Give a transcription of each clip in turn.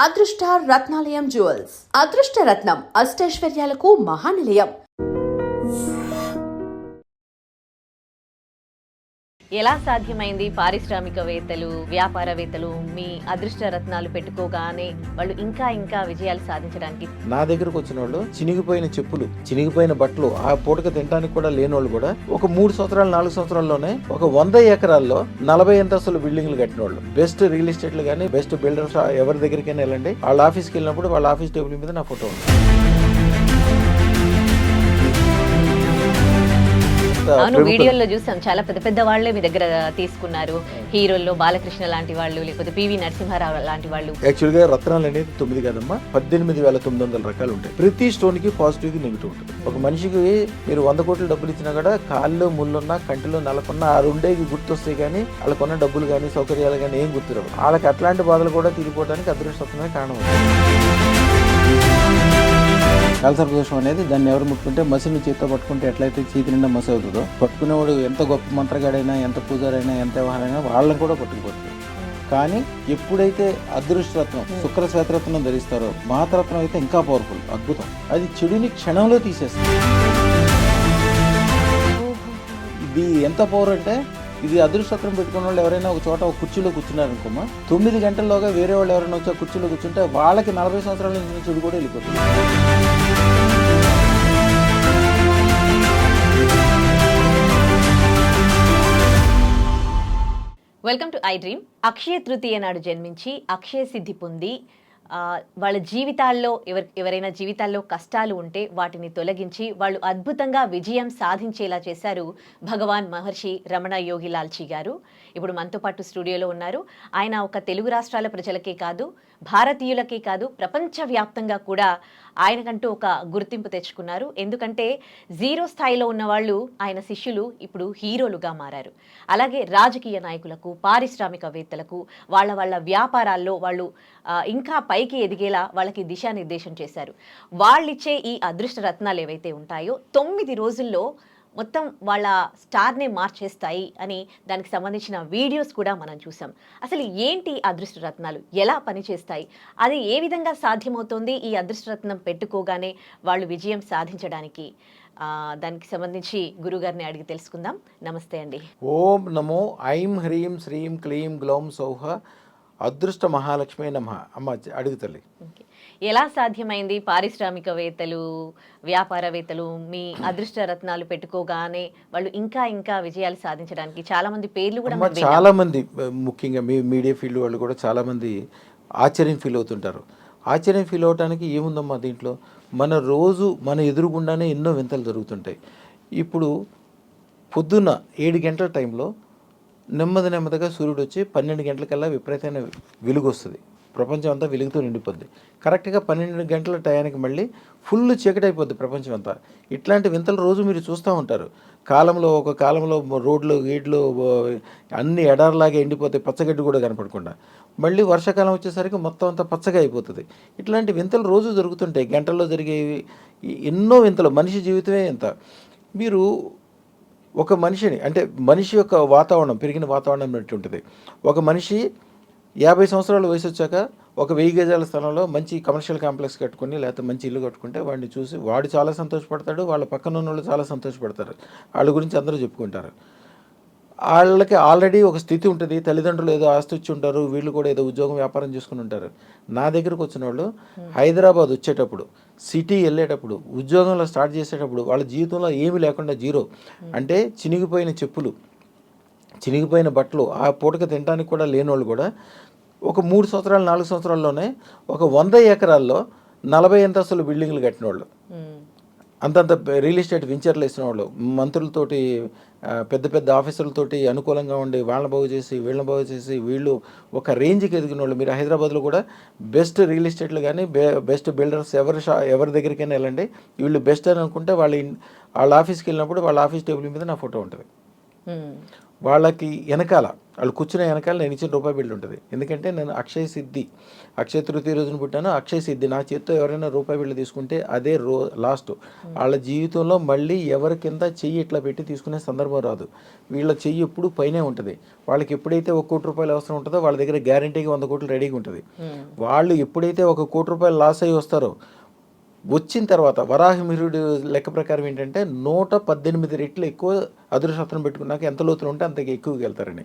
అదృష్ట రత్నాలయం జ్యువెల్స్ అదృష్ట రత్నం అష్టైశ్వర్యాలకు మహానిలయం. ఎలా సాధ్యమైంది? పారిశ్రామికవేత్తలు, వ్యాపారవేత్తలు మీ అదృష్ట రత్నాలు పెట్టుకోగానే వాళ్ళు ఇంకా ఇంకా విజయాలు సాధించడానికి. నా దగ్గరకు వచ్చిన వాళ్ళు చినిగిపోయిన చెప్పులు, చినిగిపోయిన బట్టలు, ఆ పూటకు తినడానికి కూడా లేని వాళ్ళు కూడా ఒక 3 సంవత్సరాలు 4 సంవత్సరాల్లోనే ఒక 100 ఎకరాల్లో 40 అంతస్తుల బిల్డింగ్లు కట్టిన వాళ్ళు. బెస్ట్ రియల్ ఎస్టేట్లు కానీ బెస్ట్ బిల్డర్స్ ఎవరి దగ్గరికైనా వెళ్ళండి, వాళ్ళ ఆఫీస్కి వెళ్ళినప్పుడు వాళ్ళ ఆఫీస్ టేబుల్ మీద నా ఫోటో ఉంది. అవును, వీడియోలో చూసాం చాలా పెద్ద పెద్ద వాళ్ళే మీ దగ్గర తీసుకున్నారు. హీరోల్లో బాలకృష్ణ లాంటి వాళ్ళు, లేకపోతే పివి నరసింహారావు లాంటి వాళ్ళు. యాక్చువల్ గా రత్నాలు అనేది 9 కాదమ్మా, 18,900 రకాలు ఉంటాయి. ప్రతి స్టోన్ కి పాజిటివ్ కి నెగిటివ్ ఉంటుంది. ఒక మనిషికి మీరు 100 కోట్లు డబ్బులు ఇచ్చినా కూడా కాల్లో ముళ్ళున్నా కంటిలో నలకున్నా ఆ రెండేకి గుర్తొస్తాయి, కానీ వాళ్ళకున్న డబ్బులు కానీ సౌకర్యాలు కానీ ఏం గుర్తురావు. వాళ్ళకి అట్లాంటి బాధలు కూడా తీరిపోవడానికి అదృష్టమే కారణం. కాలసర్పదోషం అనేది దాన్ని ఎవరు ముట్టుకుంటే మసిని చేతితో పట్టుకుంటే ఎట్లయితే చీతి నిండా మసి అవుతుందో, పట్టుకునేవాడు ఎంత గొప్ప మంత్రగాడైనా ఎంత పూజారైనా ఎంత వ్యవహారైనా వాళ్ళని కూడా పట్టుకుపోతుంది. కానీ ఎప్పుడైతే అదృష్టరత్నం శుక్ర శ్వేతరత్నం ధరిస్తారో మాతరత్నం అయితే ఇంకా పవర్ఫుల్, అద్భుతం. అది చెడుని క్షణంలో తీసేస్తుంది. ఇది ఎంత పవర్ అంటే, ఇది అదృష్టం పెట్టుకున్న వాళ్ళు ఎవరైనా ఒక చోట ఒక కుర్చీలో కూర్చున్నారనుకోమా, 9 గంటల్లోగా వేరే వాళ్ళు ఎవరైనా వచ్చి కుర్చీలో కూర్చుంటే వాళ్ళకి 40 సంవత్సరాల నుంచి చెడు కూడా వెళ్ళిపోతుంది. Welcome to I dream. Akshaya Tritiya నాడు జన్మించి అక్షయ సిద్ధి పొంది వాళ్ళ జీవితాల్లో ఎవరైనా జీవితాల్లో కష్టాలు ఉంటే వాటిని తొలగించి వాళ్ళు అద్భుతంగా విజయం సాధించేలా చేశారు భగవాన్ మహర్షి రమణ యోగి లాల్చీ గారు. ఇప్పుడు మనతో పాటు స్టూడియోలో ఉన్నారు. ఆయన ఒక తెలుగు రాష్ట్రాల ప్రజలకే కాదు, భారతీయులకే కాదు, ప్రపంచవ్యాప్తంగా కూడా ఆయనకంటూ ఒక గుర్తింపు తెచ్చుకున్నారు. ఎందుకంటే జీరో స్థాయిలో ఉన్న వాళ్ళు ఆయన శిష్యులు ఇప్పుడు హీరోలుగా మారారు. అలాగే రాజకీయ నాయకులకు, పారిశ్రామికవేత్తలకు వాళ్ళ వ్యాపారాల్లో వాళ్ళు ఇంకా పైకి ఎదిగేలా వాళ్ళకి దిశానిర్దేశం చేశారు. వాళ్ళిచ్చే ఈ అదృష్ట రత్నాలు ఏవైతే ఉంటాయో 9 రోజుల్లో మొత్తం వాళ్ళ స్టార్నే మార్చేస్తాయి అని దానికి సంబంధించిన వీడియోస్ కూడా మనం చూసాం. అసలు ఏంటి అదృష్ట రత్నాలు, ఎలా పనిచేస్తాయి, అది ఏ విధంగా సాధ్యమవుతుంది ఈ అదృష్ట రత్నం పెట్టుకోగానే వాళ్ళు విజయం సాధించడానికి? దానికి సంబంధించి గురుగారిని అడిగి తెలుసుకుందాం. నమస్తే అండి. ఓం నమో ఐం హ్రీం శ్రీం క్లీం గ్లౌం సౌహ అదృష్ట మహాలక్ష్మి నమః. అమ్మ అడుగుతల్లి, ఎలా సాధ్యమైంది? పారిశ్రామికవేత్తలు, వ్యాపారవేత్తలు మీ అదృష్ట రత్నాలు పెట్టుకోగానే వాళ్ళు ఇంకా ఇంకా విజయాలు సాధించడానికి చాలా మంది పేర్లు కూడా చాలా మంది, ముఖ్యంగా మీ మీడియా ఫీల్డ్ వాళ్ళు కూడా చాలా మంది ఆశ్చర్యం ఫీల్ అవుతుంటారు. ఆశ్చర్యం ఫీల్ అవడానికి ఏముందమ్మా దీంట్లో? మన ఎదురుగుండానే ఎన్నో వింతలు జరుగుతుంటాయి. ఇప్పుడు పొద్దున్న 7 గంటల టైంలో నెమ్మదిగా సూర్యుడు వచ్చి 12 గంటలకల్లా విపరీతమైన వెలుగు వస్తుంది. ప్రపంచం అంతా వెలుగుతూ నిండిపోద్ది. కరెక్ట్గా 12 గంటల టయానికి మళ్ళీ ఫుల్ చీకటి అయిపోద్ది ప్రపంచం అంతా. ఇట్లాంటి వింతలు రోజు మీరు చూస్తూ ఉంటారు. ఒక కాలంలో రోడ్లు గేట్లు అన్ని ఎడారిలాగా ఎండిపోతాయి, పచ్చగడ్డి కూడా కనపడకుండా. మళ్ళీ వర్షాకాలం వచ్చేసరికి మొత్తం అంతా పచ్చగా అయిపోతుంది. ఇట్లాంటి వింతలు రోజు జరుగుతుంటాయి. గంటల్లో జరిగేవి ఎన్నో వింతలు. మనిషి జీవితమే ఇంత. మీరు ఒక మనిషిని, అంటే మనిషి యొక్క వాతావరణం, పెరిగిన వాతావరణం బట్టి ఉంటుంది. ఒక మనిషి 50 సంవత్సరాల వయసు వచ్చాక ఒక 1000 గజాల స్థలంలో మంచి కమర్షియల్ కాంప్లెక్స్ కట్టుకుని లేకపోతే మంచి ఇల్లు కట్టుకుంటే వాడిని చూసి వాడు చాలా సంతోషపడతాడు, వాళ్ళ పక్కన ఉన్న వాళ్ళు చాలా సంతోషపడతారు. వాళ్ళ గురించి అందరూ చెప్పుకుంటారు. వాళ్ళకి ఆల్రెడీ ఒక స్థితి ఉంటుంది, తల్లిదండ్రులు ఏదో ఆస్తి ఇచ్చి ఉంటారు, వీళ్ళు కూడా ఏదో ఉద్యోగం వ్యాపారం చేసుకుని ఉంటారు. నా దగ్గరకు వచ్చిన వాళ్ళు హైదరాబాద్ వచ్చేటప్పుడు, సిటీ వెళ్ళేటప్పుడు, ఉద్యోగంలో స్టార్ట్ చేసేటప్పుడు వాళ్ళ జీవితంలో ఏమీ లేకుండా జీరో. అంటే చినిగిపోయిన చెప్పులు, చినిగిపోయిన బట్టలు, ఆ పూటకు తినడానికి కూడా లేని వాళ్ళు కూడా ఒక 3 సంవత్సరాలు 4 సంవత్సరాల్లోనే ఒక 100 ఎకరాల్లో 40 అంతస్తుల బిల్డింగ్లు కట్టిన వాళ్ళు, అంతంత రియల్ ఎస్టేట్ వెంచర్లు ఇస్తున్న వాళ్ళు, మంత్రులతోటి పెద్ద పెద్ద ఆఫీసర్లతోటి అనుకూలంగా ఉండి వాళ్ళని బాగు చేసి వీళ్ళని బాగు చేసి వీళ్ళు ఒక రేంజ్కి ఎదిగిన వాళ్ళు. మీరు హైదరాబాద్లో కూడా బెస్ట్ రియల్ ఎస్టేట్లు కానీ బెస్ట్ బిల్డర్స్ ఎవరి దగ్గరికైనా వెళ్ళండి, వీళ్ళు బెస్ట్ అని అనుకుంటే వాళ్ళ ఆఫీస్కి వెళ్ళినప్పుడు వాళ్ళ ఆఫీస్ టేబుల్ మీద నా ఫోటో ఉంటుంది. వాళ్ళకి వెనకాల వాళ్ళు కూర్చునే వెనకాల నేను ఇచ్చిన రూపాయి బిల్లు ఉంటుంది. ఎందుకంటే నేను అక్షయ తృతీయ రోజున పుట్టాను. అక్షయ సిద్ధి నా చేత్తో ఎవరైనా రూపాయి బిల్లు తీసుకుంటే అదే లాస్ట్. వాళ్ళ జీవితంలో మళ్ళీ ఎవరి కింద చెయ్యి ఇట్లా పెట్టి తీసుకునే సందర్భం రాదు. వీళ్ళ చెయ్యి ఎప్పుడు పైనే ఉంటుంది. వాళ్ళకి ఎప్పుడైతే 1 కోటి రూపాయలు అవసరం ఉంటుందో వాళ్ళ దగ్గర గ్యారంటీగా 100 కోట్లు రెడీగా ఉంటుంది. వాళ్ళు ఎప్పుడైతే 1 కోటి రూపాయలు లాస్ అయ్యి వస్తారో వచ్చిన తర్వాత వరాహమిహిరుడు లెక్క ప్రకారం ఏంటంటే 118 రెట్లు ఎక్కువ అదృష్టం పెట్టుకున్నాక ఎంత లోతులు ఉంటే అంత ఎక్కువగా వెళ్తారని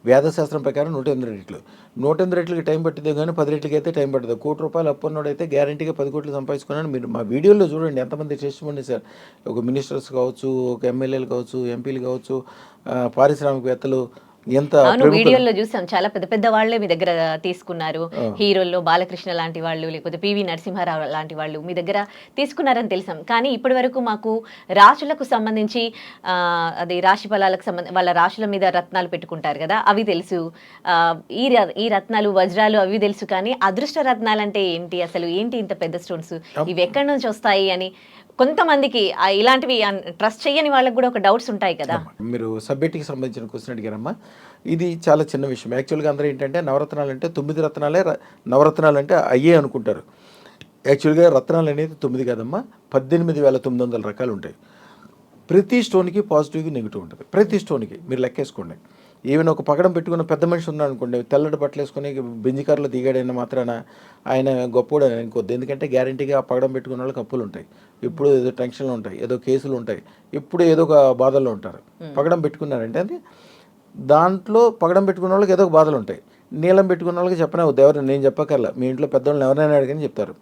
వేదశాస్త్రం ప్రకారం 108 రెట్లు. 108 రెట్లకి టైం పట్టిందే కానీ 10 రెట్లకి అయితే టైం పట్టదు. 1 కోటి రూపాయలు అప్పున్నోడు అయితే గ్యారంటీగా 10 కోట్లు సంపాదించుకున్నాను. మీరు మా వీడియోలో చూడండి ఎంతమంది టెస్టిమోనీ సార్, ఒక మినిస్టర్స్ కావచ్చు, ఒక ఎమ్మెల్యేలు కావచ్చు, ఎంపీలు కావచ్చు, పారిశ్రామికవేత్తలు, ఎంత అవును, వీడియోలో చూసాం చాలా పెద్ద పెద్ద వాళ్ళే మీ దగ్గర తీసుకున్నారు. హీరోల్లో బాలకృష్ణ లాంటి వాళ్ళు, లేకపోతే పివి నరసింహారావు లాంటి వాళ్ళు మీ దగ్గర తీసుకున్నారని తెలిసాం. కానీ ఇప్పటి వరకు మాకు రాశులకు సంబంధించి అది రాశి ఫలాలకు సంబంధించి వాళ్ళ రాశుల మీద రత్నాలు పెట్టుకుంటారు కదా, అవి తెలుసు. ఈ రత్నాలు వజ్రాలు అవి తెలుసు. కానీ అదృష్ట రత్నాలు అంటే ఏంటి, అసలు ఏంటి ఇంత పెద్ద స్టోన్స్, ఇవి ఎక్కడి నుంచి వస్తాయి అని కొంతమందికి ఇలాంటివి ట్రస్ట్ చేయని వాళ్ళకి కూడా ఒక డౌట్స్ ఉంటాయి కదా. మీరు సబ్జెక్ట్కి సంబంధించిన క్వశ్చన్ అడిగారమ్మా. ఇది చాలా చిన్న విషయం. యాక్చువల్గా అందరూ ఏంటంటే నవరత్నాలు అంటే 9 రత్నాలే నవరత్నాలు అంటే అయ్యే అనుకుంటారు. యాక్చువల్గా రత్నాలు అనేది 9 కాదమ్మా, 18,900 రకాలు ఉంటాయి. ప్రతి స్టోన్కి పాజిటివ్గా నెగిటివ్ ఉంటుంది. ప్రతి స్టోన్కి మీరు లెక్కేసుకోండి. ఈవెన్ ఒక పగడం పెట్టుకున్న పెద్ద మనిషి ఉన్నాడు అనుకోండి, తెల్లటి బట్టలు వేసుకొని బెంజికారులో దిగాడైనా మాత్రాన ఆయన గొప్పోడు అని అనుకోద్దు. ఎందుకంటే గ్యారంటీగా ఆ పగడం పెట్టుకున్న వాళ్ళకి అప్పులు ఉంటాయి, ఎప్పుడు ఏదో టెన్షన్లు ఉంటాయి, ఏదో కేసులు ఉంటాయి, ఎప్పుడు ఏదో ఒక బాధల్లో ఉంటారు. పగడం పెట్టుకున్నారంటే అది దాంట్లో పగడం పెట్టుకున్న వాళ్ళకి ఏదో ఒక బాధలు ఉంటాయి. నీలం పెట్టుకున్న వాళ్ళకి చెప్పనవద్దు, ఎవరు నేను చెప్పకల్లా, మీ ఇంట్లో పెద్దవాళ్ళని ఎవరైనా అడిగని చెప్తారు.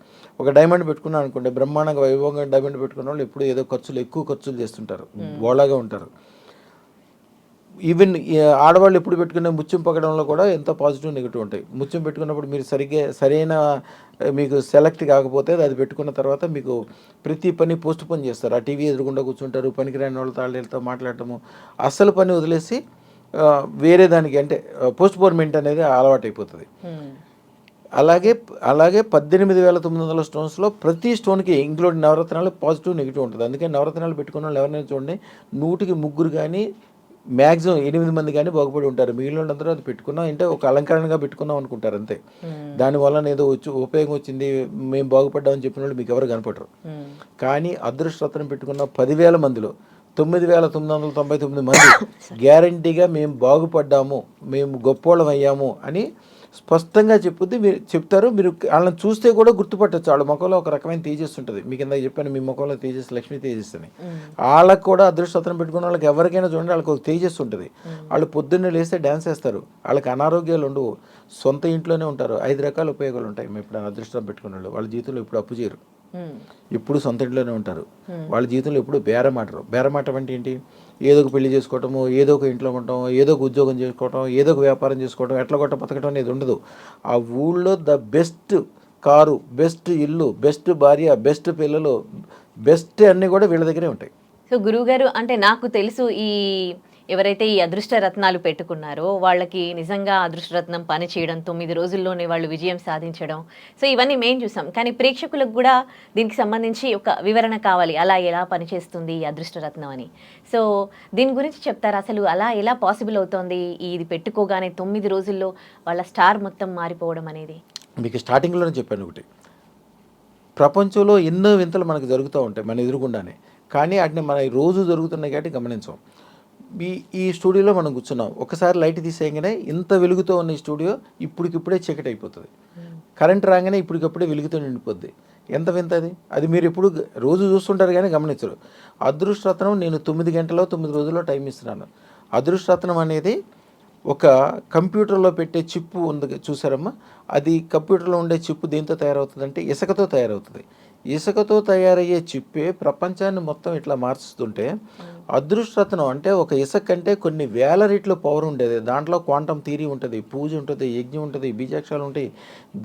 ఒక డైమండ్ పెట్టుకున్నాను అనుకోండి, బ్రహ్మాండంగా వైభవంగా డైమండ్ పెట్టుకున్న వాళ్ళు ఎప్పుడు ఏదో ఎక్కువ ఖర్చులు చేస్తుంటారు, బోళాగా ఉంటారు. ఈవెన్ ఆడవాళ్ళు ఎప్పుడు పెట్టుకునే ముత్యం పగడంలో కూడా ఎంత పాజిటివ్ నెగిటివ్ ఉంటాయి. ముత్యం పెట్టుకున్నప్పుడు మీరు సరైన మీకు సెలెక్ట్ కాకపోతే అది పెట్టుకున్న తర్వాత మీకు ప్రతి పని పోస్ట్ పోన్ చేస్తారు. ఆ టీవీ ఎదురుగుండా కూర్చుంటారు, పనికిరాని వాళ్ళతో వాళ్ళతో మాట్లాడటము, అస్సలు పని వదిలేసి వేరే దానికి అంటే పోస్ట్ పోన్మెంట్ అనేది అలవాటు అయిపోతుంది. అలాగే 18,900 స్టోన్స్లో ప్రతి స్టోన్కి ఇంక్లూడింగ్ నవరత్నాలు పాజిటివ్ నెగిటివ్ ఉంటుంది. అందుకే నవరత్నాలు పెట్టుకున్న వాళ్ళు ఎవరైనా చూడండి 100కి 3 కానీ మ్యాక్సిమం 8 మంది కానీ బాగుపడి ఉంటారు. మిగిలిన వాళ్ళందరూ అది పెట్టుకున్నాం అంటే ఒక అలంకరణగా పెట్టుకున్నాం అనుకుంటారు అంతే. దానివల్ల ఏదో ఉపయోగం వచ్చింది, మేము బాగుపడ్డామని చెప్పిన వాళ్ళు మీకు ఎవరు కనపడరు. కానీ అదృష్టరత్నం పెట్టుకున్న 10,000 మందిలో 9,999 మంది గ్యారంటీగా మేము బాగుపడ్డాము, మేము గొప్పోళ్ళం అయ్యాము అని స్పష్టంగా మీరు చెప్తారు. మీరు వాళ్ళని చూస్తే కూడా గుర్తుపట్టచ్చు. వాళ్ళ ముఖంలో ఒక రకమైన తేజస్సు ఉంటుంది. మీకు ఇందాక చెప్పాను, మీ ముఖంలో తేజస్సు, లక్ష్మీ తేజస్సు అని. వాళ్ళకు కూడా అదృష్టం పెట్టుకున్న వాళ్ళకి ఎవరికైనా చూడండి వాళ్ళకి ఒక తేజస్సు ఉంటుంది. వాళ్ళు పొద్దున్నే లేస్తే డ్యాన్స్ వేస్తారు, వాళ్ళకి అనారోగ్యాలు ఉండవు, సొంత ఇంట్లోనే ఉంటారు. 5 రకాల ఉపయోగాలు ఉంటాయి. మేము ఇప్పుడు అదృష్టం పెట్టుకున్న వాళ్ళు వాళ్ళ జీవితంలో ఇప్పుడు అప్పు చేయరు, ఎప్పుడు సొంత ఇంట్లోనే ఉంటారు. వాళ్ళ జీవితంలో ఎప్పుడు బేరమాటం అంటే ఏంటి, ఏదో ఒక పెళ్లి చేసుకోవటము, ఏదో ఒక ఇంట్లో ఉండటం, ఏదో ఒక ఉద్యోగం చేసుకోవటం, ఏదో ఒక వ్యాపారం చేసుకోవటం, ఎట్లా కొట్ట బతకటం అనేది ఉండదు. ఆ ఊళ్ళో ద బెస్ట్ కారు, బెస్ట్ ఇల్లు, బెస్ట్ భార్య, బెస్ట్ పిల్లలు, బెస్ట్ అన్నీ కూడా వీళ్ళ దగ్గరే ఉంటాయి. సో గురువుగారు, అంటే నాకు తెలుసు ఎవరైతే ఈ అదృష్ట రత్నాలు పెట్టుకున్నారో వాళ్ళకి నిజంగా అదృష్టరత్నం పని చేయడం, 9 రోజుల్లోనే వాళ్ళు విజయం సాధించడం, సో ఇవన్నీ మేము చూసాం. కానీ ప్రేక్షకులకు కూడా దీనికి సంబంధించి ఒక వివరణ కావాలి, అలా ఎలా పనిచేస్తుంది ఈ అదృష్టరత్నం అని. సో దీని గురించి చెప్తారా, అసలు అలా ఎలా పాసిబుల్ అవుతోంది, ఇది పెట్టుకోగానే 9 రోజుల్లో వాళ్ళ స్టార్ మొత్తం మారిపోవడం అనేది? మీకు స్టార్టింగ్లోనే చెప్పాను ఒకటి, ప్రపంచంలో ఎన్నో వింతలు మనకు జరుగుతూ ఉంటాయి మన ఎదురుగుండానే, కానీ వాటిని మన రోజు జరుగుతున్నాయి కాబట్టి గమనించాం. ఈ స్టూడియోలో మనం కూర్చున్నాం, ఒకసారి లైట్ తీసేయగానే ఇంత వెలుగుతో ఉన్న ఈ స్టూడియో ఇప్పటికిప్పుడే చీకటి అయిపోతుంది. కరెంట్ రాగానే ఇప్పటికప్పుడే వెలుగుతో నిండిపోద్ది. ఎంత వింత అది మీరు ఎప్పుడు రోజు చూస్తుంటారు కానీ గమనించరు. అదృష్టరత్నం నేను 9 గంటలో 9 రోజుల్లో టైం ఇస్తున్నాను. అదృష్టరత్నం అనేది ఒక కంప్యూటర్లో పెట్టే చిప్పు ఉంది చూసారమ్మా, అది కంప్యూటర్లో ఉండే చిప్పు దేంతో తయారవుతుంది అంటే ఇసుకతో తయారవుతుంది. ఇసుకతో తయారయ్యే చిప్పే ప్రపంచాన్ని మొత్తం ఇట్లా మార్చుతుంటే, అదృష్టరత్నం అంటే ఒక ఇసుక అంటే కొన్ని వేల రెట్లు పవర్ ఉండేది. దాంట్లో క్వాంటమ్ థియరీ ఉంటుంది, పూజ ఉంటుంది, యజ్ఞం ఉంటుంది, బీజాక్షరాలు ఉంటాయి.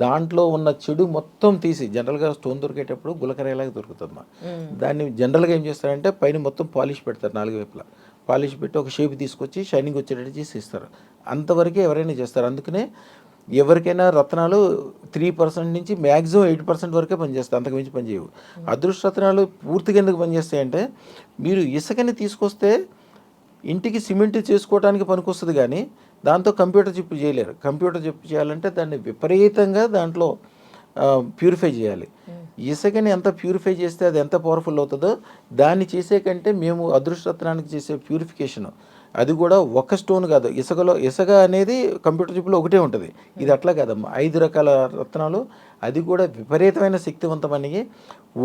దాంట్లో ఉన్న చెడు మొత్తం తీసి, జనరల్గా స్టోన్ దొరికేటప్పుడు గులకరేలాగా దొరుకుతుందమ్మా. దాన్ని జనరల్గా ఏం చేస్తారంటే పైన మొత్తం పాలిష్ పెడతారు, 4 వైపులా పాలిష్ పెట్టి ఒక షేప్ తీసుకొచ్చి షైనింగ్ వచ్చేటట్టు చేసి ఇస్తారు. అంతవరకే ఎవరైనా చేస్తారు. అందుకనే ఎవరికైనా రత్నాలు 3% నుంచి మ్యాక్సిమం 8% వరకే పనిచేస్తాయి, అంతకుమించి పనిచేయవు. అదృష్ట రత్నాలు పూర్తిగా ఎందుకు పనిచేస్తాయంటే, మీరు ఇసుకని తీసుకొస్తే ఇంటికి సిమెంట్ చేసుకోవడానికి పనికొస్తుంది కానీ దాంతో కంప్యూటర్ చిప్ చేయలేరు. కంప్యూటర్ చిప్ చేయాలంటే దాన్ని విపరీతంగా దాంట్లో ప్యూరిఫై చేయాలి. ఇసుకని ఎంత ప్యూరిఫై చేస్తే అది ఎంత పవర్ఫుల్ అవుతుందో దాన్ని చేసే కంటే మేము అదృష్టరత్నానికి చేసే ప్యూరిఫికేషన్ అది కూడా ఒక స్టోన్ కాదు. ఇసుక అనేది కంప్యూటర్ చిప్లో ఒకటే ఉంటుంది. ఇది అట్లా కాదమ్మా, 5 రకాల రత్నాలు, అది కూడా విపరీతమైన శక్తివంతమైనవి.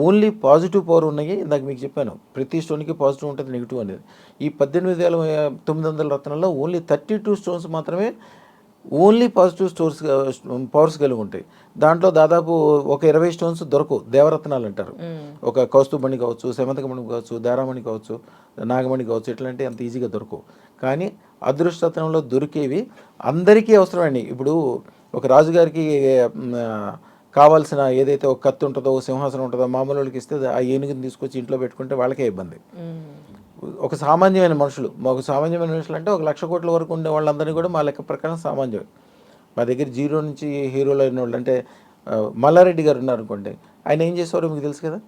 ఓన్లీ పాజిటివ్ పవర్ ఉన్నాయి. ఇందాక మీకు చెప్పాను ప్రతి స్టోన్కి పాజిటివ్ ఉంటుంది, నెగిటివ్ అనేది. ఈ 18,900 రత్నాల్లో ఓన్లీ 32 స్టోన్స్ మాత్రమే ఓన్లీ పాజిటివ్ పవర్స్ కలిగి ఉంటాయి. దాంట్లో దాదాపు ఒక 20 స్టోన్స్ దొరకవు, దేవరత్నాలు అంటారు. ఒక కౌస్తుభమణి కావచ్చు, సెమంతకమణి కావచ్చు, దారామణి కావచ్చు, నాగమణి కావచ్చు, ఇట్లాంటివి అంత ఈజీగా దొరకవు. కానీ అదృష్టరత్నంలో దొరికేవి అందరికీ అవసరమైనవి. ఇప్పుడు ఒక రాజుగారికి కావాల్సిన ఏదైతే ఒక కత్తి ఉంటుందో, సింహాసనం ఉంటుందో, మామూలు వాళ్ళకి ఇస్తే ఆ ఏనుగుని తీసుకొచ్చి ఇంట్లో పెట్టుకుంటే వాళ్ళకే ఇబ్బంది. ఒక సామాన్యమైన మనుషులు, అంటే 1,00,000 కోట్ల వరకు ఉండే వాళ్ళందరినీ కూడా మా లెక్క ప్రకారం సామాన్యమే. మా దగ్గర 0 నుంచి హీరోలు అయిన వాళ్ళు అంటే మల్లారెడ్డి గారు ఉన్నారు అనుకోండి, ఆయన ఏం చేసేవారో మీకు తెలుసు కదా,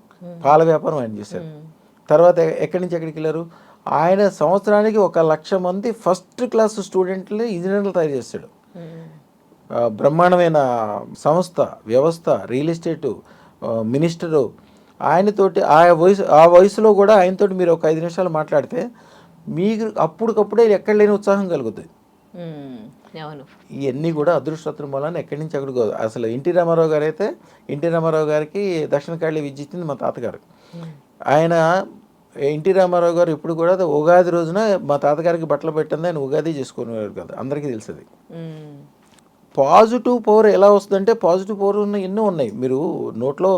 పాల వ్యాపారం ఆయన చేశారు. తర్వాత ఎక్కడి నుంచి ఎక్కడికి వెళ్ళారు, ఆయన సంవత్సరానికి 1,00,000 మంది ఫస్ట్ క్లాస్ స్టూడెంట్ని ఇంజనీర్లు తయారు చేస్తాడు. బ్రహ్మాండమైన సంస్థ, వ్యవస్థ, రియల్ ఎస్టేటు, మినిస్టరు. ఆయనతోటి ఆ వయసులో కూడా ఆయనతోటి మీరు ఒక 5 నిమిషాలు మాట్లాడితే మీకు అప్పటికప్పుడే ఎక్కడ లేని ఉత్సాహం కలుగుతుంది. ఇవన్నీ కూడా అదృష్టరత్నం మూలాన్ని ఎక్కడి నుంచి అక్కడికి. అసలు ఎన్టీ రామారావు గారు అయితే, ఎన్టీ రామారావు గారికి దక్షిణ కాళీ విద్య ఇచ్చింది మా తాతగారు. ఆయన ఎన్టీ రామారావు గారు ఇప్పుడు కూడా ఉగాది రోజున మా తాతగారికి బట్టలు పెట్టింది ఆయన ఉగాది చేసుకునేవారు కదా, అందరికీ తెలుస్తుంది. పాజిటివ్ పవర్ ఎలా వస్తుందంటే, పాజిటివ్ పవర్ ఉన్న ఎన్నో ఉన్నాయి. మీరు నోట్లో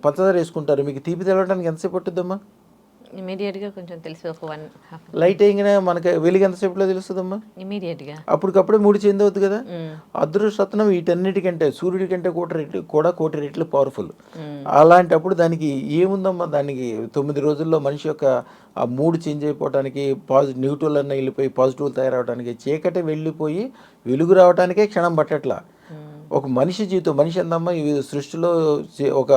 పంచదార వేసుకుంటారు, మీకు తీపి తెలవడానికి ఎంతసేపు పట్టుద్దమ్మా? ఇమీడియట్గా కొంచెం తెలిసి ఒక 1.5 లైట్ వేయగానే మనకి వెలుగు ఎంతసేపులో తెలుస్తుందమ్మా? ఇమీడియట్గా అప్పటికప్పుడే 3 చేంజ్ అవుతుంది కదా. అదృష్టరత్నం వీటన్నిటికంటే సూర్యుడి కంటే కోటి రెట్లు పవర్ఫుల్. అలాంటప్పుడు దానికి ఏముందమ్మా, దానికి 9 రోజుల్లో మనిషి యొక్క ఆ 3 చేంజ్ అయిపోవడానికి, నెగిటివ్లు అన్న వెళ్ళిపోయి పాజిటివ్లు తయారవడానికి, చీకటి వెళ్ళిపోయి వెలుగు రావడానికే క్షణం పట్టట్లా. ఒక మనిషి జీవితం, మనిషి ఎంతమ్మా ఈ సృష్టిలో ఒక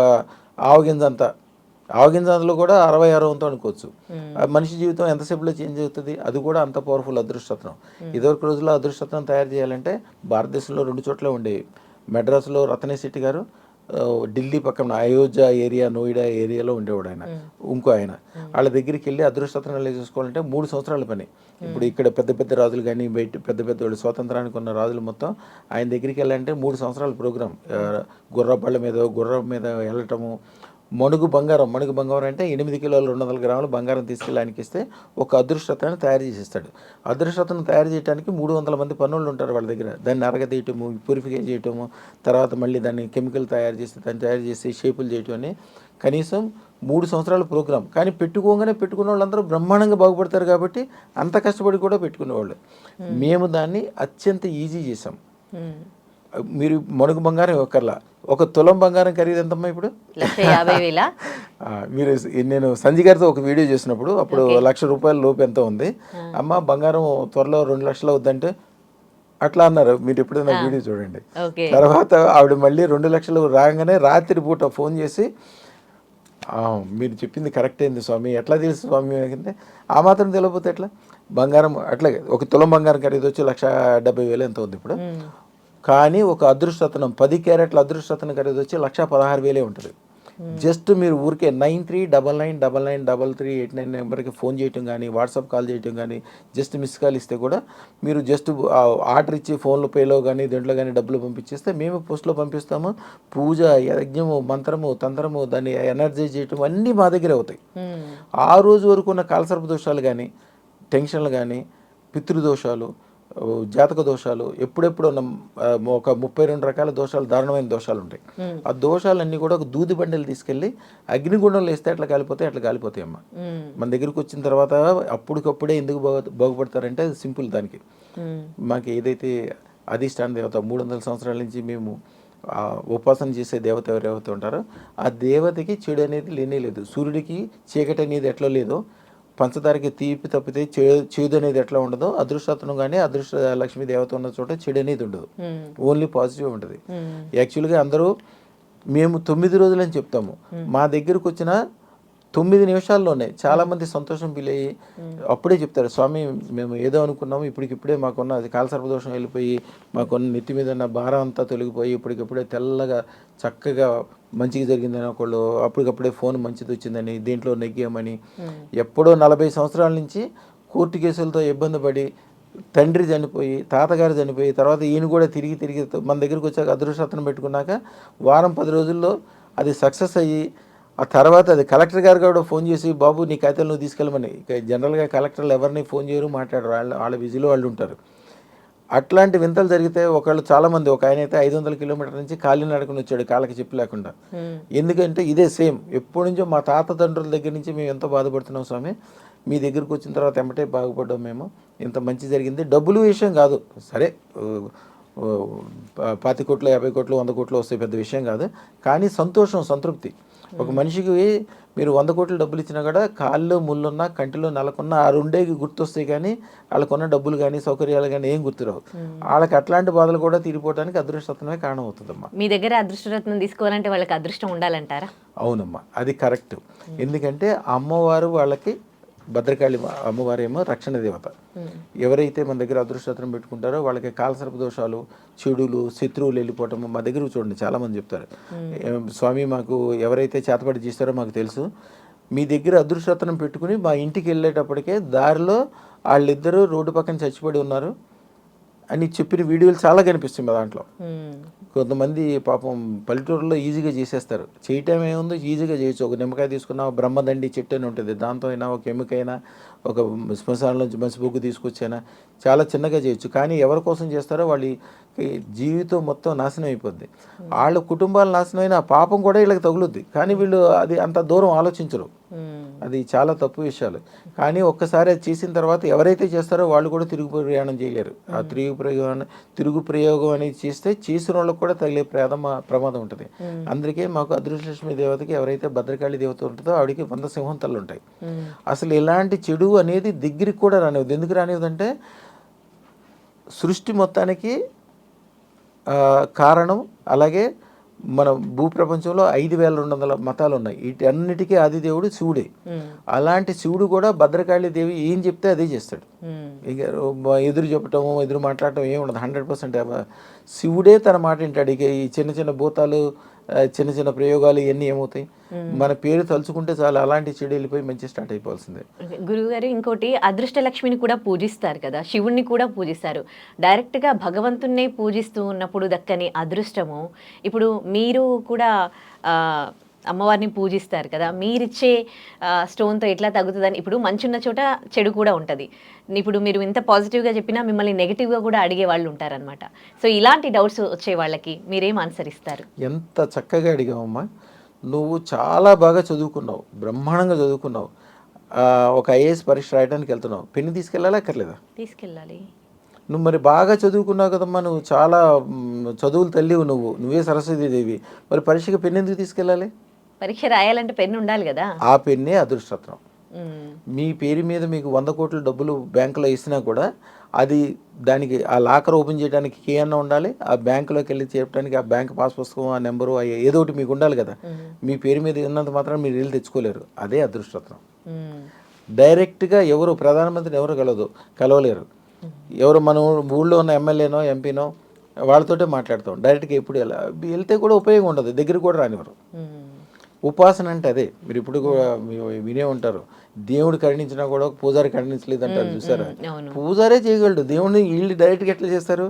ఆవగింజంలో కూడా 60-60 వంతు అనుకోవచ్చు. మనిషి జీవితం ఎంతసేపులో చేంజ్ అవుతుంది, అది కూడా అంత పవర్ఫుల్ అదృష్టరత్నం. ఇదివరకు రోజుల్లో అదృష్టరత్నం తయారు చేయాలంటే భారతదేశంలో 2 చోట్ల ఉండేవి. మెడ్రాస్లో రత్నేష్ శెట్టి గారు, ఢిల్లీ పక్కన అయోధ్య ఏరియా, నోయిడా ఏరియాలో ఉండేవాడు ఆయన. ఇంకో ఆయన వాళ్ళ దగ్గరికి వెళ్ళి అదృష్టరత్నాలు చూసుకోవాలంటే 3 సంవత్సరాల పని. ఇప్పుడు ఇక్కడ పెద్ద పెద్ద రాజులు కానీ బయట పెద్ద పెద్ద వాళ్ళు స్వాతంత్రానికి ఉన్న రాజులు మొత్తం ఆయన దగ్గరికి వెళ్ళాలంటే 3 సంవత్సరాల ప్రోగ్రాం. గుర్రం మీద వెళ్ళటము. మణుగు బంగారం అంటే 8 కిలోలు 200 గ్రాములు బంగారం తీసుకెళ్ళి ఆయనకి ఇస్తే ఒక అదృష్టరత్నాన్ని తయారు చేసిస్తాడు. అదృష్టరత్నం తయారు చేయడానికి 300 మంది పనులు ఉంటారు వాళ్ళ దగ్గర. దాన్ని అరగదీయటము, ప్యూరిఫికేషన్ చేయటము, తర్వాత మళ్ళీ దాన్ని కెమికల్ తయారు చేసి షేపులు చేయటం అని కనీసం 3 సంవత్సరాల ప్రోగ్రాం. కానీ పెట్టుకున్న వాళ్ళందరూ బ్రహ్మాండంగా బాగుపడతారు కాబట్టి అంత కష్టపడి కూడా పెట్టుకునేవాళ్ళు. మేము దాన్ని అత్యంత ఈజీ చేసాం. మీరు మణుగు బంగారం ఇవ్వకర్లా. 1 తులం బంగారం ఖరీదు ఎంతమ్మా ఇప్పుడు? 1,50,000. మీరు నేను సంజయ్ గారితో ఒక వీడియో చేసినప్పుడు అప్పుడు ₹1,00,000 లోపు ఎంత ఉంది అమ్మ బంగారం, త్వరలో 2 లక్షలు అవుద్దంటే అట్లా అన్నారు. మీరు ఎప్పుడైనా వీడియో చూడండి. తర్వాత ఆవిడ మళ్ళీ 2 లక్షలు రాగానే రాత్రి పూట ఫోన్ చేసి, మీరు చెప్పింది కరెక్ట్ అయింది స్వామి, ఎట్లా తెలుసు స్వామి అంటే, ఆ మాత్రం తెలియకపోతే ఎట్లా? బంగారం అట్లాగే 1 తులం బంగారం ఖరీదు వచ్చి 1,70,000 ఎంత ఉంది ఇప్పుడు. కానీ ఒక అదృష్టరత్నం 10 క్యారెట్ల అదృష్టరత్నం ఖరీదు వచ్చి 1,16,000 ఉంటుంది. జస్ట్ మీరు ఊరికే 9399993389 నెంబర్కి ఫోన్ చేయటం కానీ, వాట్సాప్ కాల్ చేయటం కానీ, జస్ట్ మిస్ కాల్ ఇస్తే కూడా మీరు జస్ట్ ఆర్డర్ ఇచ్చి ఫోన్లో పేలో కానీ దేంట్లో కానీ డబ్బులు పంపించేస్తే మేము పోస్ట్లో పంపిస్తాము. పూజ, యజ్ఞము, మంత్రము, తంత్రము, దాన్ని ఎనర్జైజ్ చేయటం అన్నీ మా దగ్గరే అవుతాయి. ఆ రోజు వరకు ఉన్న కాలసర్ప దోషాలు కానీ, టెన్షన్లు కానీ, పితృదోషాలు, జాతక దోషాలు, ఎప్పుడెప్పుడు ఒక 32 రకాల దోషాలు, దారుణమైన దోషాలు ఉంటాయి. ఆ దోషాలన్నీ కూడా ఒక దూది బండలు తీసుకెళ్ళి అగ్నిగుండంలో వేస్తే అట్లా కాలిపోతాయి అమ్మ. మన దగ్గరికి వచ్చిన తర్వాత అప్పటికప్పుడే ఎందుకు బాగుపడతారంటే సింపుల్. దానికి మాకు ఏదైతే అధిష్టాన దేవత 300 సంవత్సరాల నుంచి మేము ఉపాసన చేసే దేవత ఎవరైతే ఉంటారో ఆ దేవతకి చెడు అనేది లేనే లేదు. సూర్యుడికి చీకటి అనేది ఎట్లా లేదో, పంచదారకి తీపి తప్పితే చేదు అనేది ఎట్లా ఉండదో, అదృష్టరత్నం కానీ అదృష్ట లక్ష్మీ దేవత ఉన్న చోట చెడు అనేది ఉండదు, ఓన్లీ పాజిటివ్ ఉంటుంది. యాక్చువల్గా అందరూ మేము 9 రోజులని చెప్తాము. మా దగ్గరకు వచ్చిన 9 నిమిషాల్లోనే చాలామంది సంతోషం ఫీల్ అయ్యి అప్పుడే చెప్తారు, స్వామి మేము ఏదో అనుకున్నాము, ఇప్పటికిప్పుడే మాకున్న అది కాలసర్పదోషం వెళ్ళిపోయి మాకున్న నెత్తి మీద ఉన్న భారం అంతా తొలగిపోయి ఇప్పటికిప్పుడే తెల్లగా చక్కగా మంచిగా జరిగిందని ఒకళ్ళు అప్పటికప్పుడే ఫోన్ మంచిది వచ్చిందని దీంట్లో నెగ్గామని. ఎప్పుడో 40 సంవత్సరాల నుంచి కోర్టు కేసులతో ఇబ్బంది పడి తండ్రి చనిపోయి తాతగారు చనిపోయి తర్వాత ఈయన కూడా తిరిగి మన దగ్గరికి వచ్చాక అదృష్టరత్నం పెట్టుకున్నాక వారం 10 రోజుల్లో అది సక్సెస్ అయ్యి ఆ తర్వాత అది కలెక్టర్ గారు కూడా ఫోన్ చేసి బాబు నీ కాగితాలు నువ్వు తీసుకెళ్ళమని. ఇక జనరల్గా కలెక్టర్లు ఎవరిని ఫోన్ చేయరు, మాట్లాడరు, వాళ్ళ బిజీలో వాళ్ళు ఉంటారు. అట్లాంటి వింతలు జరిగితే ఒకళ్ళు చాలామంది, ఒక ఆయన అయితే 500 కిలోమీటర్ల నుంచి కాలినడకని వచ్చాడు కాళ్ళకి చెప్పు లేకుండా. ఎందుకంటే ఇదే సేమ్ ఎప్పటి నుంచో మా తాత తండ్రుల దగ్గర నుంచి మేము ఎంతో బాధపడుతున్నాం స్వామి, మీ దగ్గరికి వచ్చిన తర్వాత ఎమ్మటే బాగుపడ్డాం, మేము ఇంత మంచి జరిగింది. డబ్బులు విషయం కాదు, సరే 20 కోట్లు 50 కోట్లు 100 కోట్లు వస్తాయి, పెద్ద విషయం కాదు, కానీ సంతోషం సంతృప్తి. ఒక మనిషికి మీరు 100 కోట్లు డబ్బులు ఇచ్చినా కూడా కాళ్ళు ముళ్ళున్నా కంటిలో నలకున్నా ఆ రెండేకి గుర్తొస్తాయి, కానీ వాళ్ళకున్న డబ్బులు కానీ సౌకర్యాలు కానీ ఏం గుర్తురావు. వాళ్ళకి అట్లాంటి బాధలు కూడా తీరిపోవడానికి అదృష్టరత్నమే కారణం అవుతుందమ్మా. మీ దగ్గర అదృష్టరత్నం తీసుకోవాలంటే వాళ్ళకి అదృష్టం ఉండాలంటారా? అవునమ్మా, అది కరెక్ట్. ఎందుకంటే అమ్మవారు వాళ్ళకి భద్రకాళి అమ్మవారేమో రక్షణ దేవత. ఎవరైతే మన దగ్గర అదృష్టరత్నం పెట్టుకుంటారో వాళ్ళకి కాలసర్ప దోషాలు, చెడులు, శత్రువులు వెళ్ళిపోవటం. మా దగ్గర చూడండి చాలామంది చెప్తారు, స్వామి మాకు ఎవరైతే చేతపడి చేస్తారో మాకు తెలుసు, మీ దగ్గర అదృష్టరత్నం పెట్టుకుని మా ఇంటికి వెళ్ళేటప్పటికే దారిలో వాళ్ళిద్దరూ రోడ్డు పక్కన చచ్చిపడి ఉన్నారు అని చెప్పిన వీడియోలు చాలా కనిపిస్తాయి మా దాంట్లో. కొంతమంది పాపం పల్లెటూరులో ఈజీగా చేసేస్తారు, చేయటం ఏముందో ఈజీగా చేయొచ్చు. ఒక నిమ్మకాయ తీసుకున్నా బ్రహ్మదండి చెట్టు అని ఉంటుంది, దాంతో అయినా ఒక ఎముకైనా ఒక శ్మశానం నుంచి మసిబొగ్గు తీసుకొచ్చైనా చాలా చిన్నగా చేయొచ్చు. కానీ ఎవరి కోసం చేస్తారో వాళ్ళ జీవితం మొత్తం నాశనం అయిపోద్ది, వాళ్ళ కుటుంబాలు నాశనం అయినా పాపం కూడా వీళ్ళకి తగులుద్ది. కానీ వీళ్ళు అది అంత దూరం ఆలోచించరు, అది చాలా తప్పు విషయాలు. కానీ ఒక్కసారి అది చేసిన తర్వాత ఎవరైతే చేస్తారో వాళ్ళు కూడా తిరుగు ప్రయాణం చేయలేరు. ఆ తిరుగు ప్రయోగం అనేది చేస్తే చేసిన వాళ్ళకి కూడా తగిలే ప్రమాదం ఉంటుంది. అందుకే మాకు అదృష్టలక్ష్మి దేవతకి ఎవరైతే భద్రకాళి దేవత ఉంటుందో ఆవిడకి 100 సింహంతలు ఉంటాయి. అసలు ఇలాంటి చెడు అనేది దగ్గరికి కూడా రానివ్వదు. ఎందుకు రానివ్వదంటే సృష్టి మొత్తానికి కారణం. అలాగే మన భూప్రపంచంలో 5200 మతాలు ఉన్నాయి, వీటి అన్నిటికీ ఆదిదేవుడు శివుడే. అలాంటి శివుడు కూడా భద్రకాళి దేవి ఏం చెప్తే అదే చేస్తాడు. ఇక ఎదురు చెప్పటం ఎదురు మాట్లాడటం ఏమి ఉండదు, 100% శివుడే తన మాట వింటాడు. ఇక ఈ చిన్న చిన్న భూతాలు చిన్న చిన్న ప్రయోగాలు ఇవన్నీ ఏమవుతాయి, మన పేరు తలుచుకుంటే చాలు అలాంటి చెడు వెళ్ళిపోయి మంచి స్టార్ట్ అయిపోవాల్సిందే. గురువుగారు ఇంకోటి, అదృష్టలక్ష్మిని కూడా పూజిస్తారు కదా, శివుణ్ణి కూడా పూజిస్తారు. డైరెక్ట్గా భగవంతున్నే పూజిస్తూ ఉన్నప్పుడు దక్కని అదృష్టము ఇప్పుడు మీరు కూడా అమ్మవారిని పూజిస్తారు కదా, మీరిచ్చే స్టోన్తో ఎట్లా తగ్గుతుందని. ఇప్పుడు మంచున్న చోట చెడు కూడా ఉంటుంది. ఇప్పుడు మీరు ఇంత పాజిటివ్గా చెప్పినా మిమ్మల్ని నెగిటివ్గా కూడా అడిగే వాళ్ళు ఉంటారనమాట. సో ఇలాంటి డౌట్స్ వచ్చే వాళ్ళకి మీరేం ఆన్సర్ ఇస్తారు? ఎంత చక్కగా అడిగావమ్మా, నువ్వు చాలా బాగా చదువుకున్నావు, బ్రహ్మాండంగా చదువుకున్నావు, ఒక ఐఏఎస్ పరీక్ష రాయడానికి వెళ్తున్నావు, పెన్ను తీసుకెళ్ళాలా అక్కర్లేదా? తీసుకెళ్ళాలి. నువ్వు మరి బాగా చదువుకున్నావు కదమ్మా, నువ్వు చాలా చదువులు తల్లివు, నువ్వే సరస్వతీదేవి, మరి పరీక్షకి పెన్ను ఎందుకు తీసుకెళ్ళాలి? పరీక్ష రాయాలంటే పెన్ను ఉండాలి కదా. ఆ పెన్నే అదృష్టరత్నం. మీ పేరు మీద మీకు 100 కోట్ల డబ్బులు బ్యాంకులో ఇచ్చినా కూడా అది దానికి ఆ లాకర్ ఓపెన్ చేయడానికి కీ అన్న ఉండాలి, ఆ బ్యాంకులోకి వెళ్ళి చెప్పడానికి ఆ బ్యాంక్ పాస్ పుస్తకం ఆ నెంబరు ఏదో ఒకటి మీకు ఉండాలి కదా. మీ పేరు మీద ఉన్నంత మాత్రం మీరు వెళ్ళి తెచ్చుకోలేరు, అదే అదృష్టరత్నం. డైరెక్ట్గా ఎవరు ప్రధానమంత్రిని ఎవరు కలవలేరు, ఎవరు మన ఊళ్ళో ఉన్న ఎమ్మెల్యేనో ఎంపీనో వాళ్ళతోటే మాట్లాడతాం. డైరెక్ట్గా ఎప్పుడు వెళ్తే కూడా ఉపయోగం ఉండదు, దగ్గర కూడా రానివ్వరు. ఉపాసన అంటే అదే, మీరు ఇప్పుడు కూడా వినే ఉంటారు, దేవుడు కరుణించినా కూడా పూజారి కరుణించలేదు అంటారు చూసారా. పూజారే చేయగలడు, దేవుడిని వీళ్ళు డైరెక్ట్గా ఎట్లా చేస్తారు?